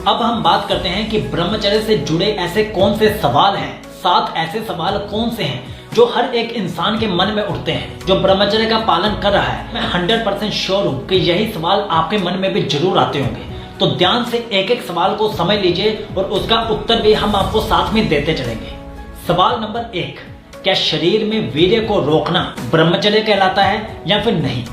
अब हम बात करते हैं कि ब्रह्मचर्य से जुड़े ऐसे कौन से सवाल हैं, 7 ऐसे सवाल कौन से हैं जो हर एक इंसान के मन में उठते हैं जो ब्रह्मचर्य का पालन कर रहा है। मैं 100% श्योर हूं कि यही सवाल आपके मन में भी जरूर आते होंगे, तो ध्यान से एक एक सवाल को समझ लीजिए और उसका उत्तर भी हम आपको साथ में देते चलेंगे। सवाल नंबर 1, क्या शरीर में वीर्य को रोकना ब्रह्मचर्य कहलाता है या फिर नहीं?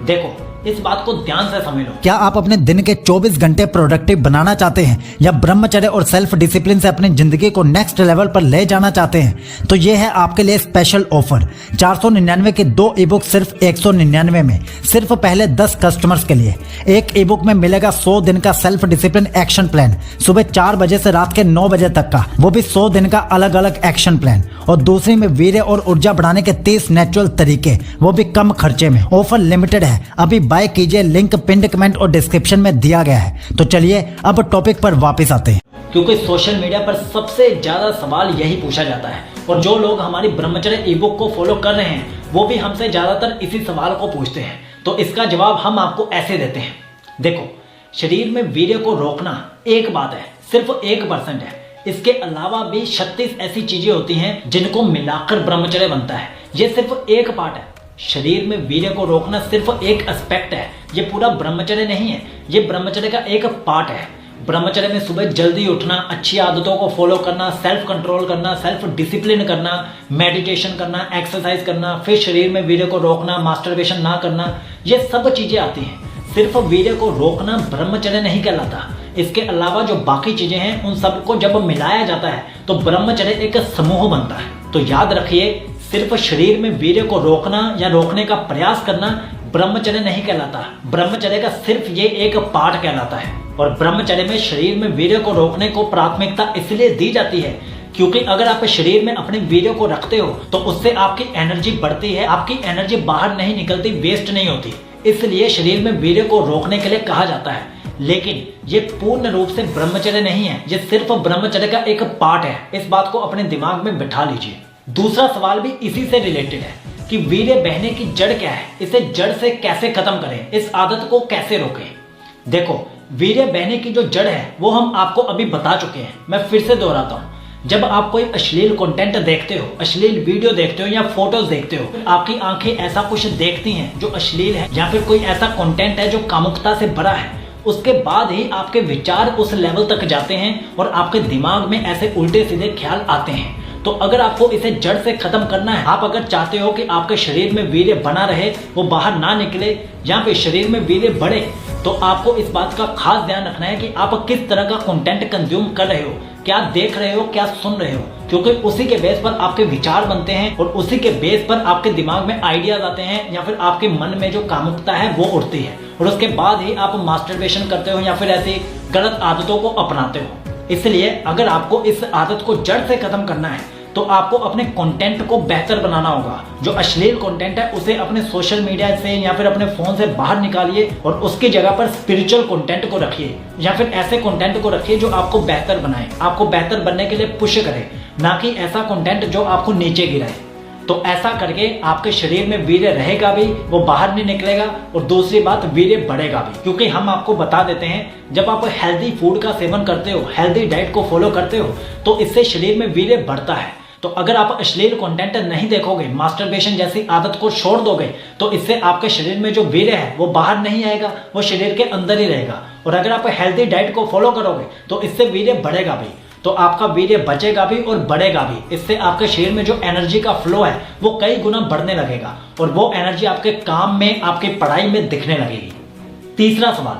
देखो, इस बात को ध्यान से समझ लो। क्या आप अपने दिन के 24 घंटे प्रोडक्टिव बनाना चाहते हैं या ब्रह्मचर्य और सेल्फ डिसिप्लिन से अपनी जिंदगी को नेक्स्ट लेवल पर ले जाना चाहते हैं? तो ये है आपके लिए स्पेशल ऑफर। 499 के 2 ई-बुक सिर्फ 199 में, सिर्फ पहले 10 कस्टमर्स के लिए। एक ई-बुक में मिलेगा 100 दिन का सेल्फ डिसिप्लिन एक्शन प्लान, सुबह 4 बजे से रात के 9 बजे तक का, वो भी 100 दिन का अलग अलग एक्शन प्लान। और दूसरी में वीर्य और ऊर्जा बढ़ाने के 30 नेचुरल तरीके, वो भी कम खर्चे में। ऑफर लिमिटेड है, अभी बाय कीजिए, लिंक पिन कमेंट और डिस्क्रिप्शन में दिया गया है। तो चलिए अब टॉपिक पर वापस आते हैं। क्योंकि सोशल मीडिया पर सबसे ज्यादा सवाल यही पूछा जाता है और जो लोग हमारी ब्रह्मचर्य ई-बुक को फॉलो कर रहे हैं वो भी हमसे ज्यादातर इसी सवाल को पूछते हैं। तो इसका जवाब हम आपको ऐसे देते हैं। देखो, शरीर में वीर्य को रोकना एक बात है, सिर्फ 1% है। इसके अलावा भी 36 ऐसी चीजें होती हैं जिनको मिलाकर ब्रह्मचर्य बनता है। ये सिर्फ एक पार्ट है। शरीर में वीर्य को रोकना सिर्फ एक एस्पेक्ट है, ये पूरा ब्रह्मचर्य नहीं है, ये ब्रह्मचर्य का एक पार्ट है। ब्रह्मचर्य में सुबह जल्दी उठना, अच्छी आदतों को फॉलो करना, सेल्फ कंट्रोल करना, सेल्फ डिसिप्लिन करना, मेडिटेशन करना, एक्सरसाइज करना, फिर शरीर में वीर्य को रोकना, मास्टरबेशन ना करना, ये सब चीजें आती हैं। सिर्फ वीर्य को रोकना ब्रह्मचर्य नहीं कहलाता। इसके अलावा जो बाकी चीजें हैं उन सबको जब मिलाया जाता है तो ब्रह्मचर्य एक समूह बनता है। तो याद रखिए, सिर्फ शरीर में वीर्य को रोकना या रोकने का प्रयास करना ब्रह्मचर्य नहीं कहलाता। ब्रह्मचर्य का सिर्फ ये एक पार्ट कहलाता है। और ब्रह्मचर्य में शरीर में वीर्य को रोकने को प्राथमिकता इसलिए दी जाती है क्योंकि अगर आप शरीर में अपने वीर्य को रखते हो तो उससे आपकी एनर्जी बढ़ती है, आपकी एनर्जी बाहर नहीं निकलती, वेस्ट नहीं होती। इसलिए शरीर में वीर्य को रोकने के लिए कहा जाता है। लेकिन ये पूर्ण रूप से ब्रह्मचर्य नहीं है, ये सिर्फ ब्रह्मचर्य का एक पार्ट है। इस बात को अपने दिमाग में बिठा लीजिए। दूसरा सवाल भी इसी से रिलेटेड है कि वीर्य बहने की जड़ क्या है, इसे जड़ से कैसे खत्म करें, इस आदत को कैसे रोकें। देखो, वीर्य बहने की जो जड़ है वो हम आपको अभी बता चुके हैं। मैं फिर से दोहराता हूँ, जब आप कोई अश्लील कंटेंट देखते हो, अश्लील वीडियो देखते हो या फोटोज देखते हो, आपकी आंखें ऐसा कुछ देखती हैं जो अश्लील है या फिर कोई ऐसा कंटेंट है जो कामुकता से भरा है, उसके बाद ही आपके विचार उस लेवल तक जाते हैं और आपके दिमाग में ऐसे उल्टे सीधे ख्याल आते हैं। तो अगर आपको इसे जड़ से खत्म करना है, आप अगर चाहते हो कि आपके शरीर में वीर्य बना रहे, वो बाहर ना निकले या फिर शरीर में वीर्य बढ़े, तो आपको इस बात का खास ध्यान रखना है कि आप किस तरह का कंटेंट कंज्यूम कर रहे हो, क्या देख रहे हो, क्या सुन रहे हो, क्योंकि उसी के बेस पर आपके विचार बनते हैं और उसी के बेस पर आपके दिमाग में आइडियाज आते हैं या फिर आपके मन में जो कामुकता है वो उठती है और उसके बाद ही आप मास्टरबेशन करते हो या फिर ऐसी गलत आदतों को अपनाते हो। इसलिए अगर आपको इस आदत को जड़ से खत्म करना है तो आपको अपने कंटेंट को बेहतर बनाना होगा। जो अश्लील कंटेंट है उसे अपने सोशल मीडिया से या फिर अपने फोन से बाहर निकालिए और उसकी जगह पर स्पिरिचुअल कंटेंट को रखिए या फिर ऐसे कंटेंट को रखिए जो आपको बेहतर बनाए, आपको बेहतर बनने के लिए पुश करे, ना कि ऐसा कंटेंट जो आपको नीचे गिराए। तो ऐसा करके आपके शरीर में वीर्य रहेगा भी, वो बाहर नहीं निकलेगा और दूसरी बात वीर्य बढ़ेगा भी। क्योंकि हम आपको बता देते हैं, जब आप हेल्दी फूड का सेवन करते हो, हेल्दी डाइट को फॉलो करते हो तो इससे शरीर में वीर्य बढ़ता है। तो अगर आप अश्लील कंटेंट नहीं देखोगे, मास्टरबेशन जैसी आदत को छोड़ दोगे, तो इससे आपके शरीर में जो वीर्य है वो बाहर नहीं आएगा, वो शरीर के अंदर ही रहेगा। और अगर आप हेल्दी डाइट को फॉलो करोगे तो इससे वीर्य बढ़ेगा भी, तो आपका वीर्य बचेगा भी और बढ़ेगा भी। इससे आपके शरीर में जो एनर्जी का फ्लो है वो कई गुना बढ़ने लगेगा और वो एनर्जी आपके काम में, आपकी पढ़ाई में दिखने लगेगी। तीसरा सवाल,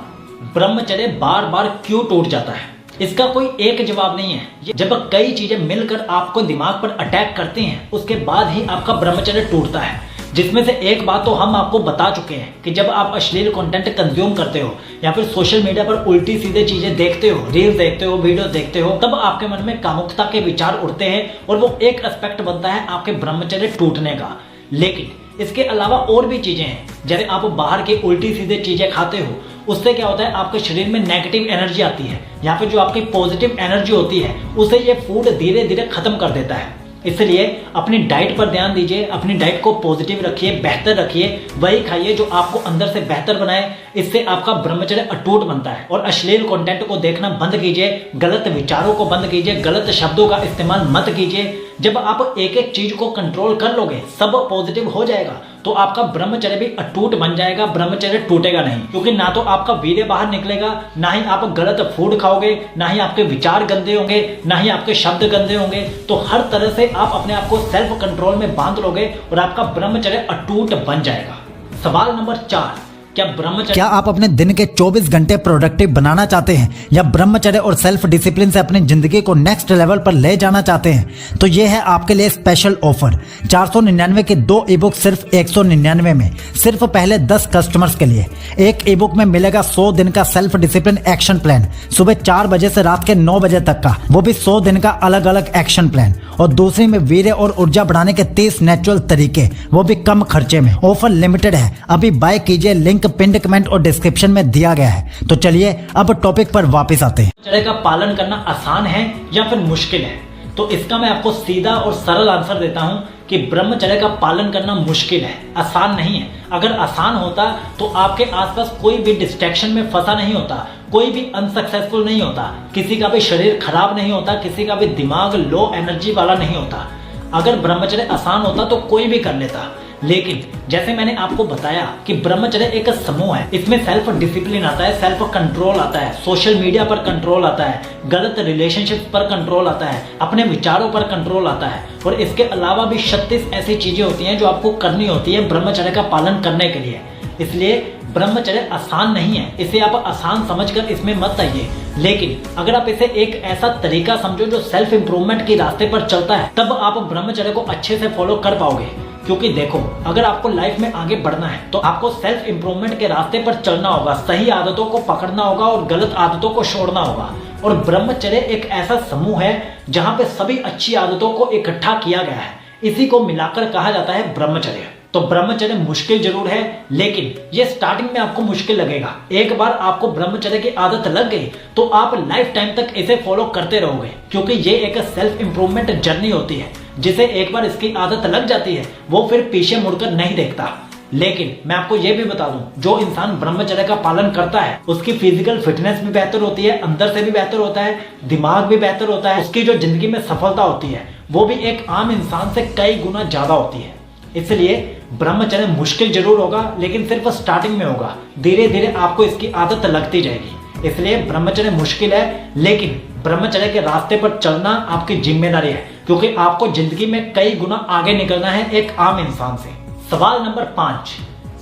ब्रह्मचर्य बार बार क्यों टूट जाता है? इसका कोई एक जवाब नहीं है। जब कई चीजें मिलकर आपको दिमाग पर अटैक करती हैं उसके बाद ही आपका ब्रह्मचर्य टूटता है। जिसमें से एक बात तो हम आपको बता चुके हैं कि जब आप अश्लील कंटेंट कंज्यूम करते हो या फिर सोशल मीडिया पर उल्टी सीधे चीजें देखते हो, रील्स देखते हो, वीडियो देखते हो, तब आपके मन में कामुकता के विचार उठते हैं और वो एक एस्पेक्ट बनता है आपके ब्रह्मचर्य टूटने का। लेकिन इसके अलावा और भी चीजें हैं, जैसे आप बाहर की उल्टी सीधे चीजें खाते हो, उससे क्या होता है आपके शरीर में नेगेटिव एनर्जी आती है या फिर जो आपकी पॉजिटिव एनर्जी होती है उसे ये फूड धीरे धीरे खत्म कर देता है। इसलिए अपनी डाइट पर ध्यान दीजिए, अपनी डाइट को पॉजिटिव रखिए, बेहतर रखिए, वही खाइए जो आपको अंदर से बेहतर बनाए। इससे आपका ब्रह्मचर्य अटूट बनता है। और अश्लील कंटेंट को देखना बंद कीजिए, गलत विचारों को बंद कीजिए, गलत शब्दों का इस्तेमाल मत कीजिए। जब आप एक एक चीज को कंट्रोल कर लोगे, सब पॉजिटिव हो जाएगा, तो आपका ब्रह्मचर्य भी अटूट बन जाएगा, ब्रह्मचर्य टूटेगा नहीं। क्योंकि ना तो आपका वीर्य बाहर निकलेगा, ना ही आप गलत फूड खाओगे, ना ही आपके विचार गंदे होंगे, ना ही आपके शब्द गंदे होंगे। तो हर तरह से आप अपने आप को सेल्फ कंट्रोल में बांध लोगे और आपका ब्रह्मचर्य अटूट बन जाएगा। सवाल नंबर 4, क्या आप अपने दिन के 24 घंटे प्रोडक्टिव बनाना चाहते हैं या ब्रह्मचर्य और सेल्फ डिसिप्लिन से अपनी जिंदगी को नेक्स्ट लेवल पर ले जाना चाहते हैं? तो ये है आपके लिए स्पेशल ऑफर। 499 के 2 ई-बुक सिर्फ 199 में, सिर्फ पहले 10 कस्टमर्स के लिए। एक ई-बुक में मिलेगा 100 दिन का सेल्फ डिसिप्लिन एक्शन प्लान, सुबह 4 बजे से रात के 9 बजे तक का, वो भी 100 दिन का अलग अलग एक्शन प्लान। और दूसरी में वीर्य और ऊर्जा बढ़ाने के 30 नेचुरल तरीके, वो भी कम खर्चे में। ऑफर लिमिटेड है, अभी बाय कीजिए, लिंक पिंड कमेंट और डिस्क्रिप्शन में दिया गया है। तो चलिए अब टॉपिक पर वापस आते हैं। ब्रह्मचर्य का पालन करना आसान है या फिर मुश्किल है? तो इसका मैं आपको सीधा और सरल आंसर देता हूं कि ब्रह्मचर्य का पालन करना मुश्किल है, आसान नहीं है। अगर आसान होता तो आपके आसपास कोई भी डिस्ट्रैक्शन में फंसा नहीं होता, कोई भी अनसक्सेसफुल नहीं होता, किसी का भी शरीर खराब नहीं होता, किसी का भी दिमाग लो एनर्जी वाला नहीं होता। अगर ब्रह्मचर्य आसान होता तो कोई भी कर लेता, लेकिन जैसे मैंने आपको बताया कि ब्रह्मचर्य एक समूह है। इसमें सेल्फ डिसिप्लिन आता है, सेल्फ कंट्रोल आता है, सोशल मीडिया पर कंट्रोल आता है, गलत रिलेशनशिप पर कंट्रोल आता है, अपने विचारों पर कंट्रोल आता है, और इसके अलावा भी 36 ऐसी चीजें होती हैं जो आपको करनी होती है ब्रह्मचर्य का पालन करने के लिए। इसलिए ब्रह्मचर्य आसान नहीं है, इसे आप आसान समझकर इसमें मत आइए। लेकिन अगर आप इसे एक ऐसा तरीका समझो जो सेल्फ इंप्रूवमेंट के रास्ते पर चलता है, तब आप ब्रह्मचर्य को अच्छे से फॉलो कर पाओगे। क्योंकि देखो, अगर आपको लाइफ में आगे बढ़ना है तो आपको सेल्फ इंप्रूवमेंट के रास्ते पर चलना होगा, सही आदतों को पकड़ना होगा और गलत आदतों को छोड़ना होगा। और ब्रह्मचर्य एक ऐसा समूह है जहां पे सभी अच्छी आदतों को इकट्ठा किया गया है। इसी को मिलाकर कहा जाता है ब्रह्मचर्य। तो ब्रह्मचर्य मुश्किल जरूर है, लेकिन ये स्टार्टिंग में आपको मुश्किल लगेगा। एक बार आपको ब्रह्मचर्य की आदत लग गई तो आप लाइफ टाइम तक इसे फॉलो करते रहोगे, क्योंकि ये एक सेल्फ इंप्रूवमेंट जर्नी होती है। जिसे एक बार इसकी आदत लग जाती है वो फिर पीछे मुड़कर नहीं देखता। लेकिन मैं आपको ये भी बता दूं, जो इंसान ब्रह्मचर्य का पालन करता है उसकी फिजिकल फिटनेस भी बेहतर होती है, अंदर से भी बेहतर होता है, दिमाग भी बेहतर होता है, उसकी जो जिंदगी में सफलता होती है वो भी एक आम इंसान से कई गुना ज्यादा होती है। इसलिए ब्रह्मचर्य मुश्किल जरूर होगा, लेकिन सिर्फ स्टार्टिंग में होगा। धीरे धीरे आपको इसकी आदत लगती जाएगी। इसलिए ब्रह्मचर्य मुश्किल है, लेकिन ब्रह्मचर्य के रास्ते पर चलना आपकी जिम्मेदारी है, क्योंकि आपको जिंदगी में कई गुना आगे निकलना है एक आम इंसान से। सवाल नंबर 5,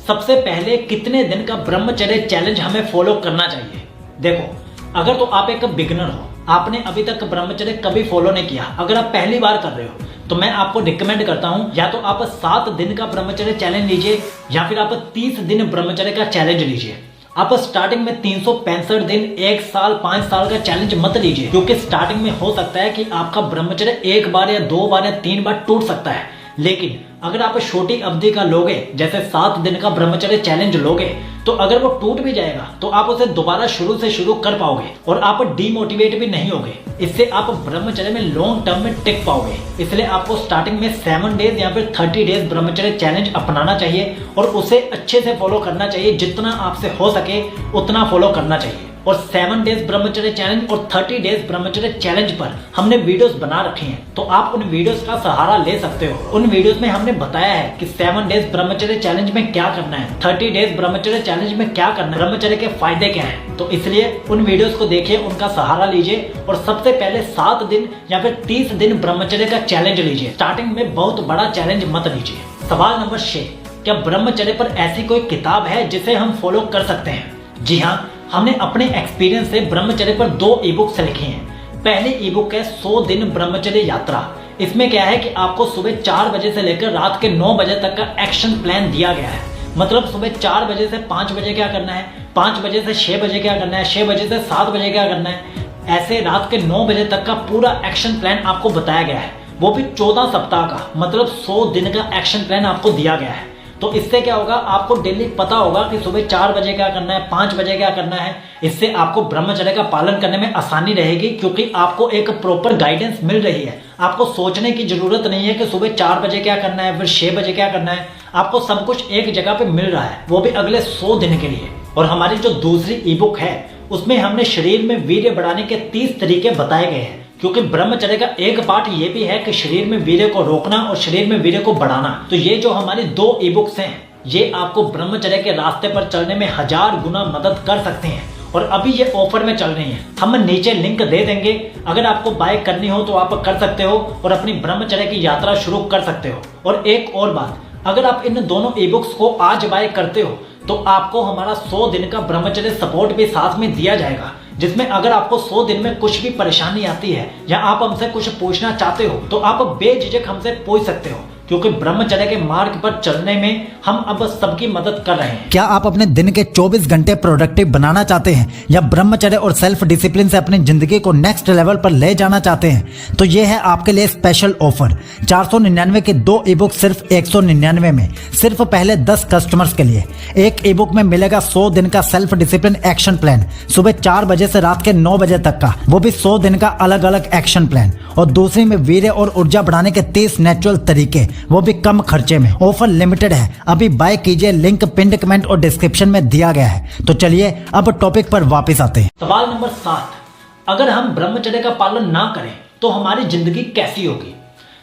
सबसे पहले कितने दिन का ब्रह्मचर्य चैलेंज हमें फॉलो करना चाहिए? देखो, अगर तो आप एक बिगिनर हो, आपने अभी तक ब्रह्मचर्य कभी फॉलो नहीं किया, अगर आप पहली बार कर रहे हो तो मैं आपको रिकमेंड करता हूं, या तो आप 7 दिन का ब्रह्मचर्य चैलेंज लीजिए या फिर आप 30 दिन ब्रह्मचर्य का चैलेंज लीजिए। आप स्टार्टिंग में 365 दिन, 1 साल, 5 साल का चैलेंज मत लीजिए, क्योंकि स्टार्टिंग में हो सकता है कि आपका ब्रह्मचर्य 1 बार या 2 बार या 3 बार टूट सकता है। लेकिन अगर आप छोटी अवधि का लोगे, जैसे 7 दिन का ब्रह्मचर्य चैलेंज लोगे, तो अगर वो टूट भी जाएगा तो आप उसे दोबारा शुरू से शुरू कर पाओगे और आप डीमोटिवेट भी नहीं होगे। इससे आप ब्रह्मचर्य में लॉन्ग टर्म में टिक पाओगे। इसलिए आपको स्टार्टिंग में 7 डेज या फिर 30 डेज ब्रह्मचर्य चैलेंज अपनाना चाहिए और उसे अच्छे से फॉलो करना चाहिए। जितना आपसे हो सके उतना फॉलो करना चाहिए। और 7 डेज ब्रह्मचर्य चैलेंज और 30 डेज ब्रह्मचर्य चैलेंज पर हमने वीडियोस बना रखी हैं, तो आप उन वीडियोस का सहारा ले सकते हो। उन वीडियोस में हमने बताया है कि 7 डेज ब्रह्मचर्य चैलेंज में क्या करना है, 30 डेज ब्रह्मचर्य चैलेंज में क्या करना है, ब्रह्मचर्य के फायदे क्या हैं। तो इसलिए उन वीडियोस को देखिए, उनका सहारा लीजिए और सबसे पहले 7 दिन या फिर 30 दिन ब्रह्मचर्य का चैलेंज लीजिए। स्टार्टिंग में बहुत बड़ा चैलेंज मत लीजिए। सवाल नंबर 6, क्या ब्रह्मचर्य पर ऐसी कोई किताब है जिसे हम फॉलो कर सकते हैं? जी हाँ, हमने अपने एक्सपीरियंस से ब्रह्मचर्य पर 2 ई बुक्स लिखी हैं। पहली ई बुक है 100 दिन ब्रह्मचर्य यात्रा। इसमें क्या है कि आपको सुबह 4 बजे से लेकर रात के 9 बजे तक का एक्शन प्लान दिया गया है। मतलब सुबह 4 बजे से 5 बजे क्या करना है, 5 बजे से 6 बजे क्या करना है, 6 बजे से 7 बजे क्या करना है, ऐसे रात के 9 बजे तक का पूरा एक्शन प्लान आपको बताया गया है। वो भी 14 सप्ताह का, मतलब 100 दिन का एक्शन प्लान आपको दिया गया है। तो इससे क्या होगा, आपको डेली पता होगा कि सुबह 4 बजे क्या करना है, 5 बजे क्या करना है। इससे आपको ब्रह्मचर्य का पालन करने में आसानी रहेगी, क्योंकि आपको एक प्रॉपर गाइडेंस मिल रही है। आपको सोचने की जरूरत नहीं है कि सुबह 4 बजे क्या करना है, फिर 6 बजे क्या करना है। आपको सब कुछ एक जगह पे मिल रहा है, वो भी अगले 100 दिन के लिए। और हमारी जो दूसरी ई बुक है उसमें हमने शरीर में वीर्य बढ़ाने के 30 तरीके बताए गए हैं, क्योंकि ब्रह्मचर्य का एक पार्ट ये भी है कि शरीर में वीर्य को रोकना और शरीर में वीर्य को बढ़ाना। तो ये जो हमारी 2 ई बुक्स हैं, ये आपको ब्रह्मचर्य के रास्ते पर चलने में 1000 गुना मदद कर सकते हैं। और अभी ये ऑफर में चल रही हैं। हम नीचे लिंक दे देंगे, अगर आपको बाय करनी हो तो आप कर सकते हो और अपनी ब्रह्मचर्य की यात्रा शुरू कर सकते हो। और एक और बात, अगर आप इन दोनों ई बुक्स को आज बाय करते हो तो आपको हमारा 100 दिन का ब्रह्मचर्य सपोर्ट भी साथ में दिया जाएगा, जिसमें अगर आपको 100 दिन में कुछ भी परेशानी आती है या आप हमसे कुछ पूछना चाहते हो तो आप बेझिझक हमसे पूछ सकते हो, क्योंकि ब्रह्मचर्य के मार्ग पर चलने में हम अब सबकी मदद कर रहे हैं। क्या आप अपने दिन के 24 घंटे प्रोडक्टिव बनाना चाहते हैं या ब्रह्मचर्य और सेल्फ डिसिप्लिन से अपनी जिंदगी को नेक्स्ट लेवल पर ले जाना चाहते हैं? तो ये है आपके लिए स्पेशल ऑफर। 499 के 2 ई बुक सिर्फ 199 में, सिर्फ पहले 10 कस्टमर्स के लिए। एक ई बुक में मिलेगा 100 दिन का सेल्फ डिसिप्लिन एक्शन प्लान, सुबह 4 बजे से रात के 9 बजे तक का, वो भी 100 दिन का अलग अलग एक्शन प्लान। और दूसरी में वीर्य और ऊर्जा बढ़ाने के 30 नेचुरल तरीके, वो भी कम खर्चे में। ऑफर लिमिटेड है, अभी बाय कीजिए, लिंक पिंड कमेंट और डिस्क्रिप्शन में दिया गया है। तो चलिए अब टॉपिक पर वापस आते हैं। सवाल नंबर 7, अगर हम ब्रह्मचर्य का पालन ना करें तो हमारी जिंदगी कैसी होगी?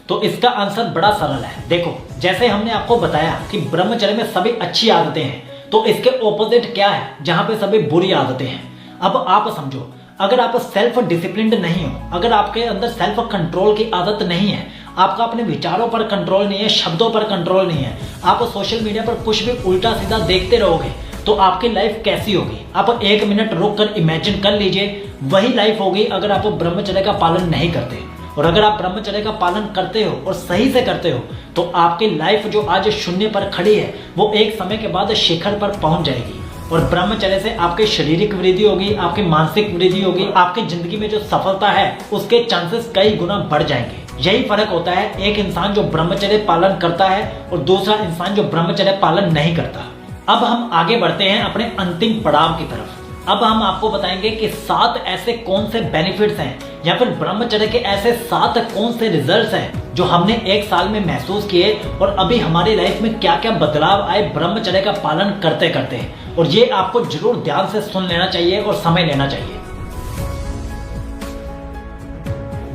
तो इसका आंसर बड़ा सरल है। देखो, जैसे हमने आपको बताया कि ब्रह्मचर्य में सभी अच्छी आदतें हैं, तो इसके ऑपोजिट क्या है जहां पे सभी बुरी आदतें हैं। अब आप समझो, अगर आप सेल्फ डिसिप्लिन्ड नहीं हो, अगर आपके अंदर सेल्फ कंट्रोल की आदत नहीं है, आपका अपने विचारों पर कंट्रोल नहीं है, शब्दों पर कंट्रोल नहीं है, आप सोशल मीडिया पर कुछ भी उल्टा सीधा देखते रहोगे, तो आपकी लाइफ कैसी होगी? आप 1 मिनट रुक कर इमेजिन कर लीजिए, वही लाइफ होगी अगर आप ब्रह्मचर्य का पालन नहीं करते। और अगर आप ब्रह्मचर्य का पालन करते हो और सही से करते हो, तो आपकी लाइफ जो आज शून्य पर खड़ी है, वो एक समय के बाद शिखर पर पहुंच जाएगी। और ब्रह्मचर्य से आपके शारीरिक वृद्धि होगी, आपकी मानसिक वृद्धि होगी, आपकी जिंदगी में जो सफलता है उसके चांसेस कई गुना बढ़ जाएंगे। यही फर्क होता है एक इंसान जो ब्रह्मचर्य पालन करता है और दूसरा इंसान जो ब्रह्मचर्य पालन नहीं करता। अब हम आगे बढ़ते हैं अपने अंतिम पड़ाव की तरफ। अब हम आपको बताएंगे कि 7 ऐसे कौन से बेनिफिट्स हैं, या फिर ब्रह्मचर्य के ऐसे 7 कौन से रिजल्ट्स हैं जो हमने 1 साल में महसूस किए, और अभी हमारी लाइफ में क्या क्या बदलाव आए ब्रह्मचर्य का पालन करते करते। और ये आपको जरूर ध्यान से सुन लेना चाहिए और समय लेना चाहिए।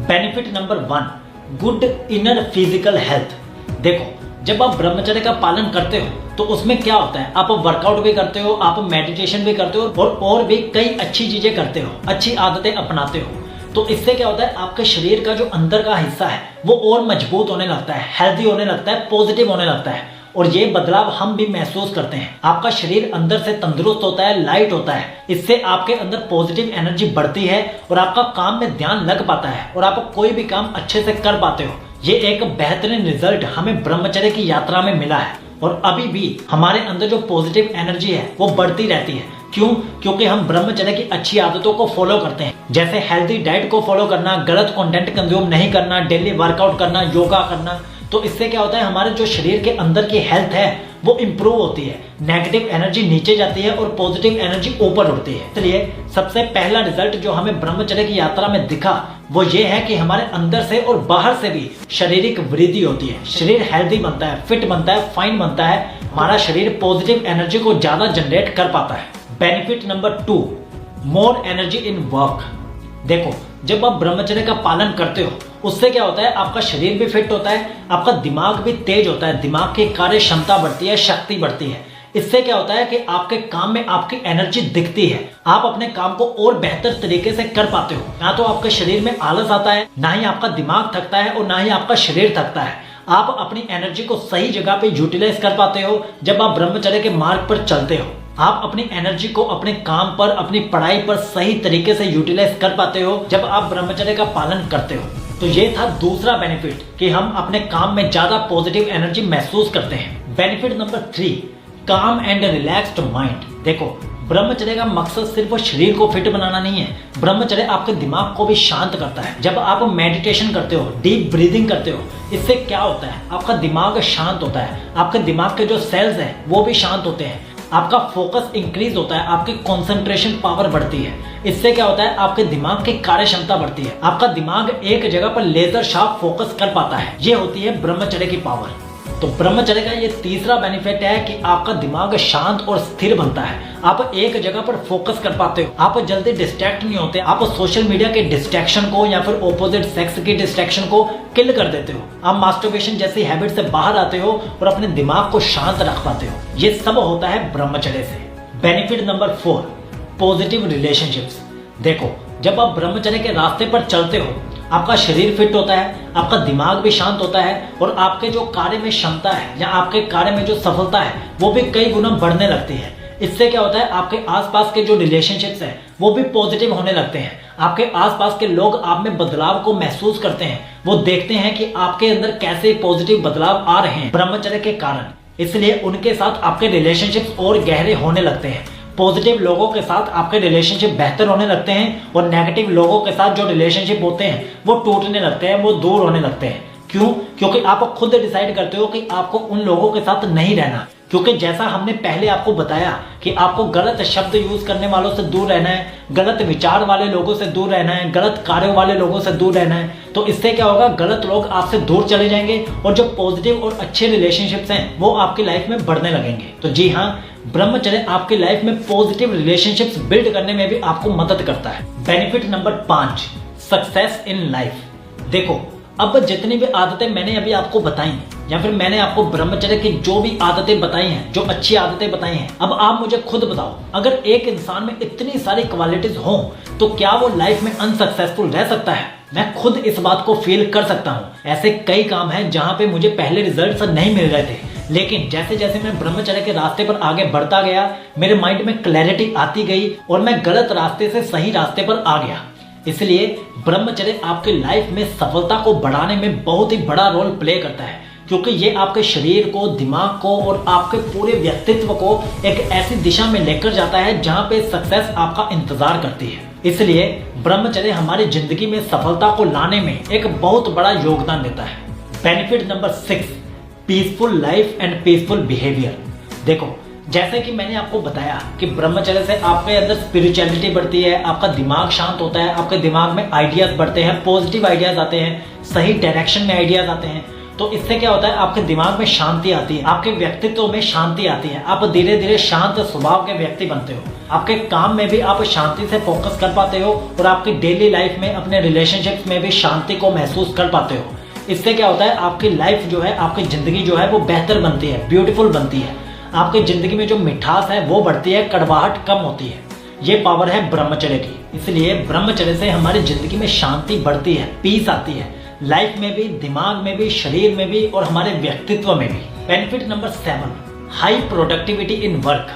Benefit number 1, good inner physical health. देखो, जब आप ब्रह्मचर्य का पालन करते हो तो उसमें क्या होता है, आप वर्कआउट भी करते हो, आप मेडिटेशन भी करते हो, और भी कई अच्छी चीजें करते हो, अच्छी आदतें अपनाते हो। तो इससे क्या होता है, आपके शरीर का जो अंदर का हिस्सा है वो और मजबूत होने लगता है, हेल्दी होने लगता है, पॉजिटिव होने लगता है। और ये बदलाव हम भी महसूस करते हैं। आपका शरीर अंदर से तंदुरुस्त होता है, लाइट होता है। इससे आपके अंदर पॉजिटिव एनर्जी बढ़ती है और आपका काम में ध्यान लग पाता है और आप कोई भी काम अच्छे से कर पाते हो। ये एक बेहतरीन रिजल्ट हमें ब्रह्मचर्य की यात्रा में मिला है, और अभी भी हमारे अंदर जो पॉजिटिव एनर्जी है वो बढ़ती रहती है। क्यों? क्योंकि हम ब्रह्मचर्य की अच्छी आदतों को फॉलो करते हैं, जैसे हेल्दी डाइट को फॉलो करना, गलत कंटेंट कंज्यूम नहीं करना, डेली वर्कआउट करना, योगा करना। तो इससे क्या होता है, हमारे जो शरीर के अंदर की हेल्थ है वो इंप्रूव होती है, नेगेटिव एनर्जी नीचे जाती है और पॉजिटिव एनर्जी ऊपर उठती है। इसलिए सबसे पहला रिजल्ट जो हमें ब्रह्मचर्य की यात्रा में दिखा वो ये है कि हमारे अंदर से और बाहर से भी शारीरिक वृद्धि होती है। शरीर हेल्दी बनता है, फिट बनता है, फाइन बनता है। हमारा शरीर पॉजिटिव एनर्जी को ज्यादा जनरेट कर पाता है। Benefit number 2, more energy in work. देखो, जब आप ब्रह्मचर्य का पालन करते हो उससे क्या होता है, आपका शरीर भी फिट होता है, आपका दिमाग भी तेज होता है, दिमाग की कार्य क्षमता बढ़ती है, शक्ति बढ़ती है। इससे क्या होता है कि आपके काम में आपकी एनर्जी दिखती है, आप अपने काम को और बेहतर तरीके से कर पाते हो। ना तो आपके शरीर में आलस आता है, ना ही आपका दिमाग थकता है और ना ही आपका शरीर थकता है। आप अपनी एनर्जी को सही जगह पे यूटिलाइज कर पाते हो जब आप ब्रह्मचर्य के मार्ग पर चलते हो। आप अपनी एनर्जी को अपने काम पर, अपनी पढ़ाई पर सही तरीके से यूटिलाइज कर पाते हो जब आप ब्रह्मचर्य का पालन करते हो। तो ये था दूसरा बेनिफिट कि हम अपने काम में ज्यादा पॉजिटिव एनर्जी महसूस करते हैं। बेनिफिट नंबर 3, काम एंड रिलैक्स्ड माइंड। देखो, ब्रह्मचर्य का मकसद सिर्फ शरीर को फिट बनाना नहीं है, ब्रह्मचर्य आपके दिमाग को भी शांत करता है। जब आप मेडिटेशन करते हो, डीप ब्रीदिंग करते हो, इससे क्या होता है, आपका दिमाग शांत होता है, आपके दिमाग के जो सेल्स हैं वो भी शांत होते हैं, आपका फोकस इंक्रीज होता है, आपकी कंसंट्रेशन पावर बढ़ती है। इससे क्या होता है, आपके दिमाग की कार्य क्षमता बढ़ती है, आपका दिमाग एक जगह पर लेजर शार्प फोकस कर पाता है। ये होती है ब्रह्मचर्य की पावर। तो ब्रह्मचर्य का ये तीसरा बेनिफिट है कि आपका दिमाग शांत और स्थिर बनता है, आप एक जगह पर फोकस कर पाते हो, आप जल्दी डिस्ट्रैक्ट नहीं होते, आप सोशल मीडिया के डिस्ट्रैक्शन को या फिर ऑपोजिट सेक्स की डिस्ट्रैक्शन को किल कर देते हो, आप मास्टरबेशन जैसी हैबिट से बाहर आते हो और अपने दिमाग को शांत रख पाते हो। ये सब होता है ब्रह्मचर्य से। Benefit number 4, positive relationships. देखो, जब आप ब्रह्मचर्य के रास्ते पर चलते हो, आपका शरीर फिट होता है, आपका दिमाग भी शांत होता है और आपके जो कार्य में क्षमता है या आपके कार्य में जो सफलता है वो भी कई गुना बढ़ने लगती है। इससे क्या होता है, आपके आसपास के जो रिलेशनशिप्स हैं वो भी पॉजिटिव होने लगते हैं। आपके आसपास के लोग आप में बदलाव को महसूस करते हैं, वो देखते हैं कि आपके अंदर कैसे पॉजिटिव बदलाव आ रहे हैं ब्रह्मचर्य के कारण। इसलिए उनके साथ आपके रिलेशनशिप्स और गहरे होने लगते हैं। पॉजिटिव लोगों के साथ आपके रिलेशनशिप बेहतर होने लगते हैं और नेगेटिव लोगों के साथ जो रिलेशनशिप होते हैं वो टूटने लगते हैं, वो दूर होने लगते हैं। क्यों? क्योंकि आप खुद डिसाइड करते हो कि आपको उन लोगों के साथ नहीं रहना। क्योंकि जैसा हमने पहले आपको बताया कि आपको गलत शब्द यूज करने वालों से दूर रहना है, गलत विचार वाले लोगों से दूर रहना है, गलत कार्यों वाले लोगों से दूर रहना है। तो इससे क्या होगा, गलत लोग आपसे दूर चले जाएंगे और जो पॉजिटिव और अच्छे रिलेशनशिप्स हैं वो आपकी लाइफ में बढ़ने लगेंगे। तो जी हाँ, ब्रह्मचर्य आपकी लाइफ में पॉजिटिव रिलेशनशिप्स बिल्ड करने में भी आपको मदद करता है। Benefit number 5, success in life. देखो, अब जितनी भी आदतें मैंने अभी आपको बताई या फिर मैंने आपको ब्रह्मचर्य की जो भी आदतें बताई हैं, जो अच्छी आदतें बताई हैं, अब आप मुझे खुद बताओ, अगर एक इंसान में इतनी सारी क्वालिटीज हो तो क्या वो लाइफ में अनसक्सेसफुल रह सकता है? मैं खुद इस बात को फील कर सकता हूँ। ऐसे कई काम हैं जहाँ पे मुझे पहले रिजल्ट्स नहीं मिल रहे थे, लेकिन जैसे जैसे मैं ब्रह्मचर्य के रास्ते पर आगे बढ़ता गया, मेरे माइंड में क्लैरिटी आती गई और मैं गलत रास्ते से सही रास्ते पर आ गया। इसलिए ब्रह्मचर्य आपके लाइफ में सफलता को बढ़ाने में बहुत ही बड़ा रोल प्ले करता है, क्योंकि ये आपके शरीर को, दिमाग को और आपके पूरे व्यक्तित्व को एक ऐसी दिशा में लेकर जाता है जहां पे सक्सेस आपका इंतजार करती है। इसलिए ब्रह्मचर्य हमारी जिंदगी में सफलता को लाने में एक बहुत बड़ा योगदान देता है। Benefit number 6, peaceful life and peaceful behaviour. देखो, जैसे कि मैंने आपको बताया कि ब्रह्मचर्य से आपके अंदर स्पिरिचुअलिटी बढ़ती है, आपका दिमाग शांत होता है, आपके दिमाग में आइडियाज बढ़ते हैं, पॉजिटिव आइडियाज आते हैं, सही डायरेक्शन में आइडियाज आते हैं। तो इससे क्या होता है, आपके दिमाग में शांति आती है, आपके व्यक्तित्व में शांति आती है, आप धीरे धीरे शांत स्वभाव के व्यक्ति बनते हो। आपके काम में भी आप शांति से फोकस कर पाते हो और आपकी डेली लाइफ में, अपने रिलेशनशिप्स में भी शांति को महसूस कर पाते हो। इससे क्या होता है, आपकी लाइफ जो है, आपकी जिंदगी जो है वो बेहतर बनती है, ब्यूटीफुल बनती है। आपकी जिंदगी में जो मिठास है वो बढ़ती है, कड़वाहट कम होती है। ये पावर है ब्रह्मचर्य की। इसलिए ब्रह्मचर्य से हमारी जिंदगी में शांति बढ़ती है, पीस आती है, लाइफ में भी, दिमाग में भी, शरीर में भी और हमारे व्यक्तित्व में भी। Benefit number 7, high productivity in work.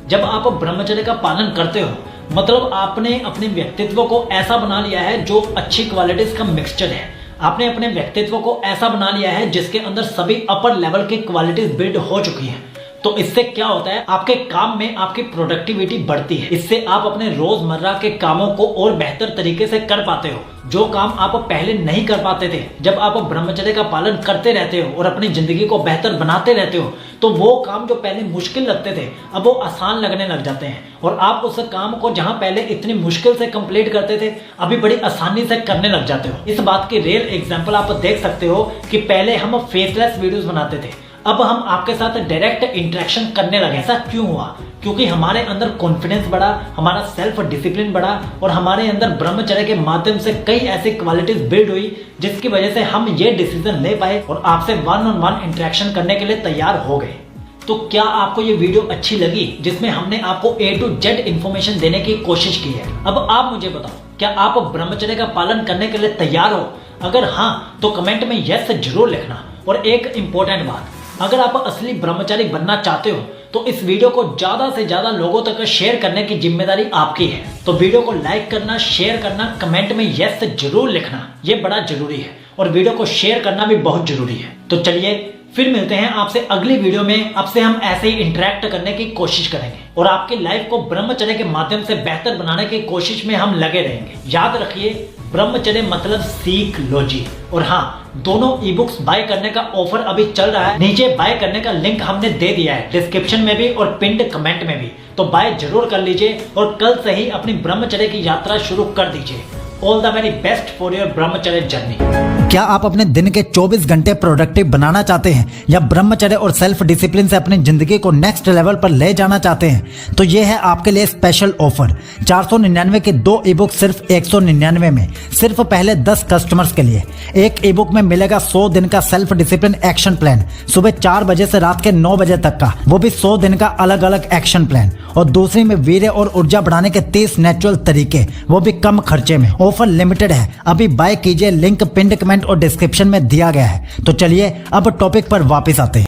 जब आप ब्रह्मचर्य का पालन करते हो, मतलब आपने अपने व्यक्तित्व को ऐसा बना लिया है जो अच्छी क्वालिटीज का मिक्सचर है। आपने अपने व्यक्तित्व को ऐसा बना लिया है जिसके अंदर सभी अपर लेवल की क्वालिटीज बिल्ड हो चुकी हैं। तो इससे क्या होता है, आपके काम में आपकी प्रोडक्टिविटी बढ़ती है। इससे आप अपने रोजमर्रा के कामों को और बेहतर तरीके से कर पाते हो। जो काम आप पहले नहीं कर पाते थे, जब आप ब्रह्मचर्य का पालन करते रहते हो और अपनी जिंदगी को बेहतर बनाते रहते हो, तो वो काम जो पहले मुश्किल लगते थे अब वो आसान लगने लग जाते हैं। और आप उस काम को जहां पहले इतनी मुश्किल से कंप्लीट करते थे, अभी बड़ी आसानी से करने लग जाते हो। इस बात की रियल एग्जाम्पल आप देख सकते हो कि पहले हम फेसलेस वीडियोस बनाते थे, अब हम आपके साथ डायरेक्ट इंटरेक्शन करने लगे। ऐसा क्यों हुआ? क्योंकि हमारे अंदर कॉन्फिडेंस बढ़ा, हमारा सेल्फ डिसिप्लिन बढ़ा और हमारे अंदर ब्रह्मचर्य के माध्यम से कई ऐसी क्वालिटीज बिल्ड हुई जिसकी वजह से हम ये डिसीजन ले पाए और आपसे 1-on-1 इंटरेक्शन करने के लिए तैयार हो गए। तो क्या आपको ये वीडियो अच्छी लगी जिसमें हमने आपको A to Z इंफॉर्मेशन देने की कोशिश की है? अब आप मुझे बताओ, क्या आप ब्रह्मचर्य का पालन करने के लिए तैयार हो? अगर हाँ, तो कमेंट में यस जरूर लिखना। और एक इंपॉर्टेंट बात, अगर आप असली ब्रह्मचारी बनना चाहते हो तो इस वीडियो को ज्यादा से ज्यादा लोगों तक शेयर करने की जिम्मेदारी आपकी है। तो वीडियो को लाइक करना, शेयर करना, कमेंट में यस जरूर लिखना, ये बड़ा जरूरी है। और वीडियो को शेयर करना भी बहुत जरूरी है। तो चलिए फिर मिलते हैं आपसे अगली वीडियो में। आपसे हम ऐसे ही इंटरेक्ट करने की कोशिश करेंगे और आपकी लाइफ को ब्रह्मचर्य के माध्यम से बेहतर बनाने की कोशिश में हम लगे रहेंगे। याद रखिए, ब्रह्मचर्य मतलब सीख लो जी। और हाँ, दोनों ई बुक्स बाय करने का ऑफर अभी चल रहा है। नीचे बाय करने का लिंक हमने दे दिया है, डिस्क्रिप्शन में भी और पिंड कमेंट में भी। तो बाय जरूर कर लीजिए और कल से ही अपनी ब्रह्मचर्य की यात्रा शुरू कर दीजिए। All the very best for your ब्रह्मचर्य जर्नी। क्या आप अपने दिन के 24 घंटे प्रोडक्टिव बनाना चाहते हैं या ब्रह्मचर्य और सेल्फ डिसिप्लिन से अपनी जिंदगी को नेक्स्ट लेवल पर ले जाना चाहते हैं? तो ये है आपके लिए स्पेशल ऑफर। 499 के 2 ई बुक सिर्फ 199 में, सिर्फ पहले 10 कस्टमर्स के लिए। एक ई बुक में मिलेगा 100 दिन का सेल्फ डिसिप्लिन एक्शन प्लान, सुबह 4 बजे से रात के 9 बजे तक का, वो भी 100 दिन का अलग अलग एक्शन प्लान। और दूसरी में वीर्य और ऊर्जा बढ़ाने के 30 नेचुरल तरीके, वो भी कम खर्चे में। ऑफर लिमिटेड है, अभी बाय कीजिए। लिंक पिंड कमेंट और डिस्क्रिप्शन में दिया गया है। तो चलिए अब टॉपिक पर वापस आते हैं।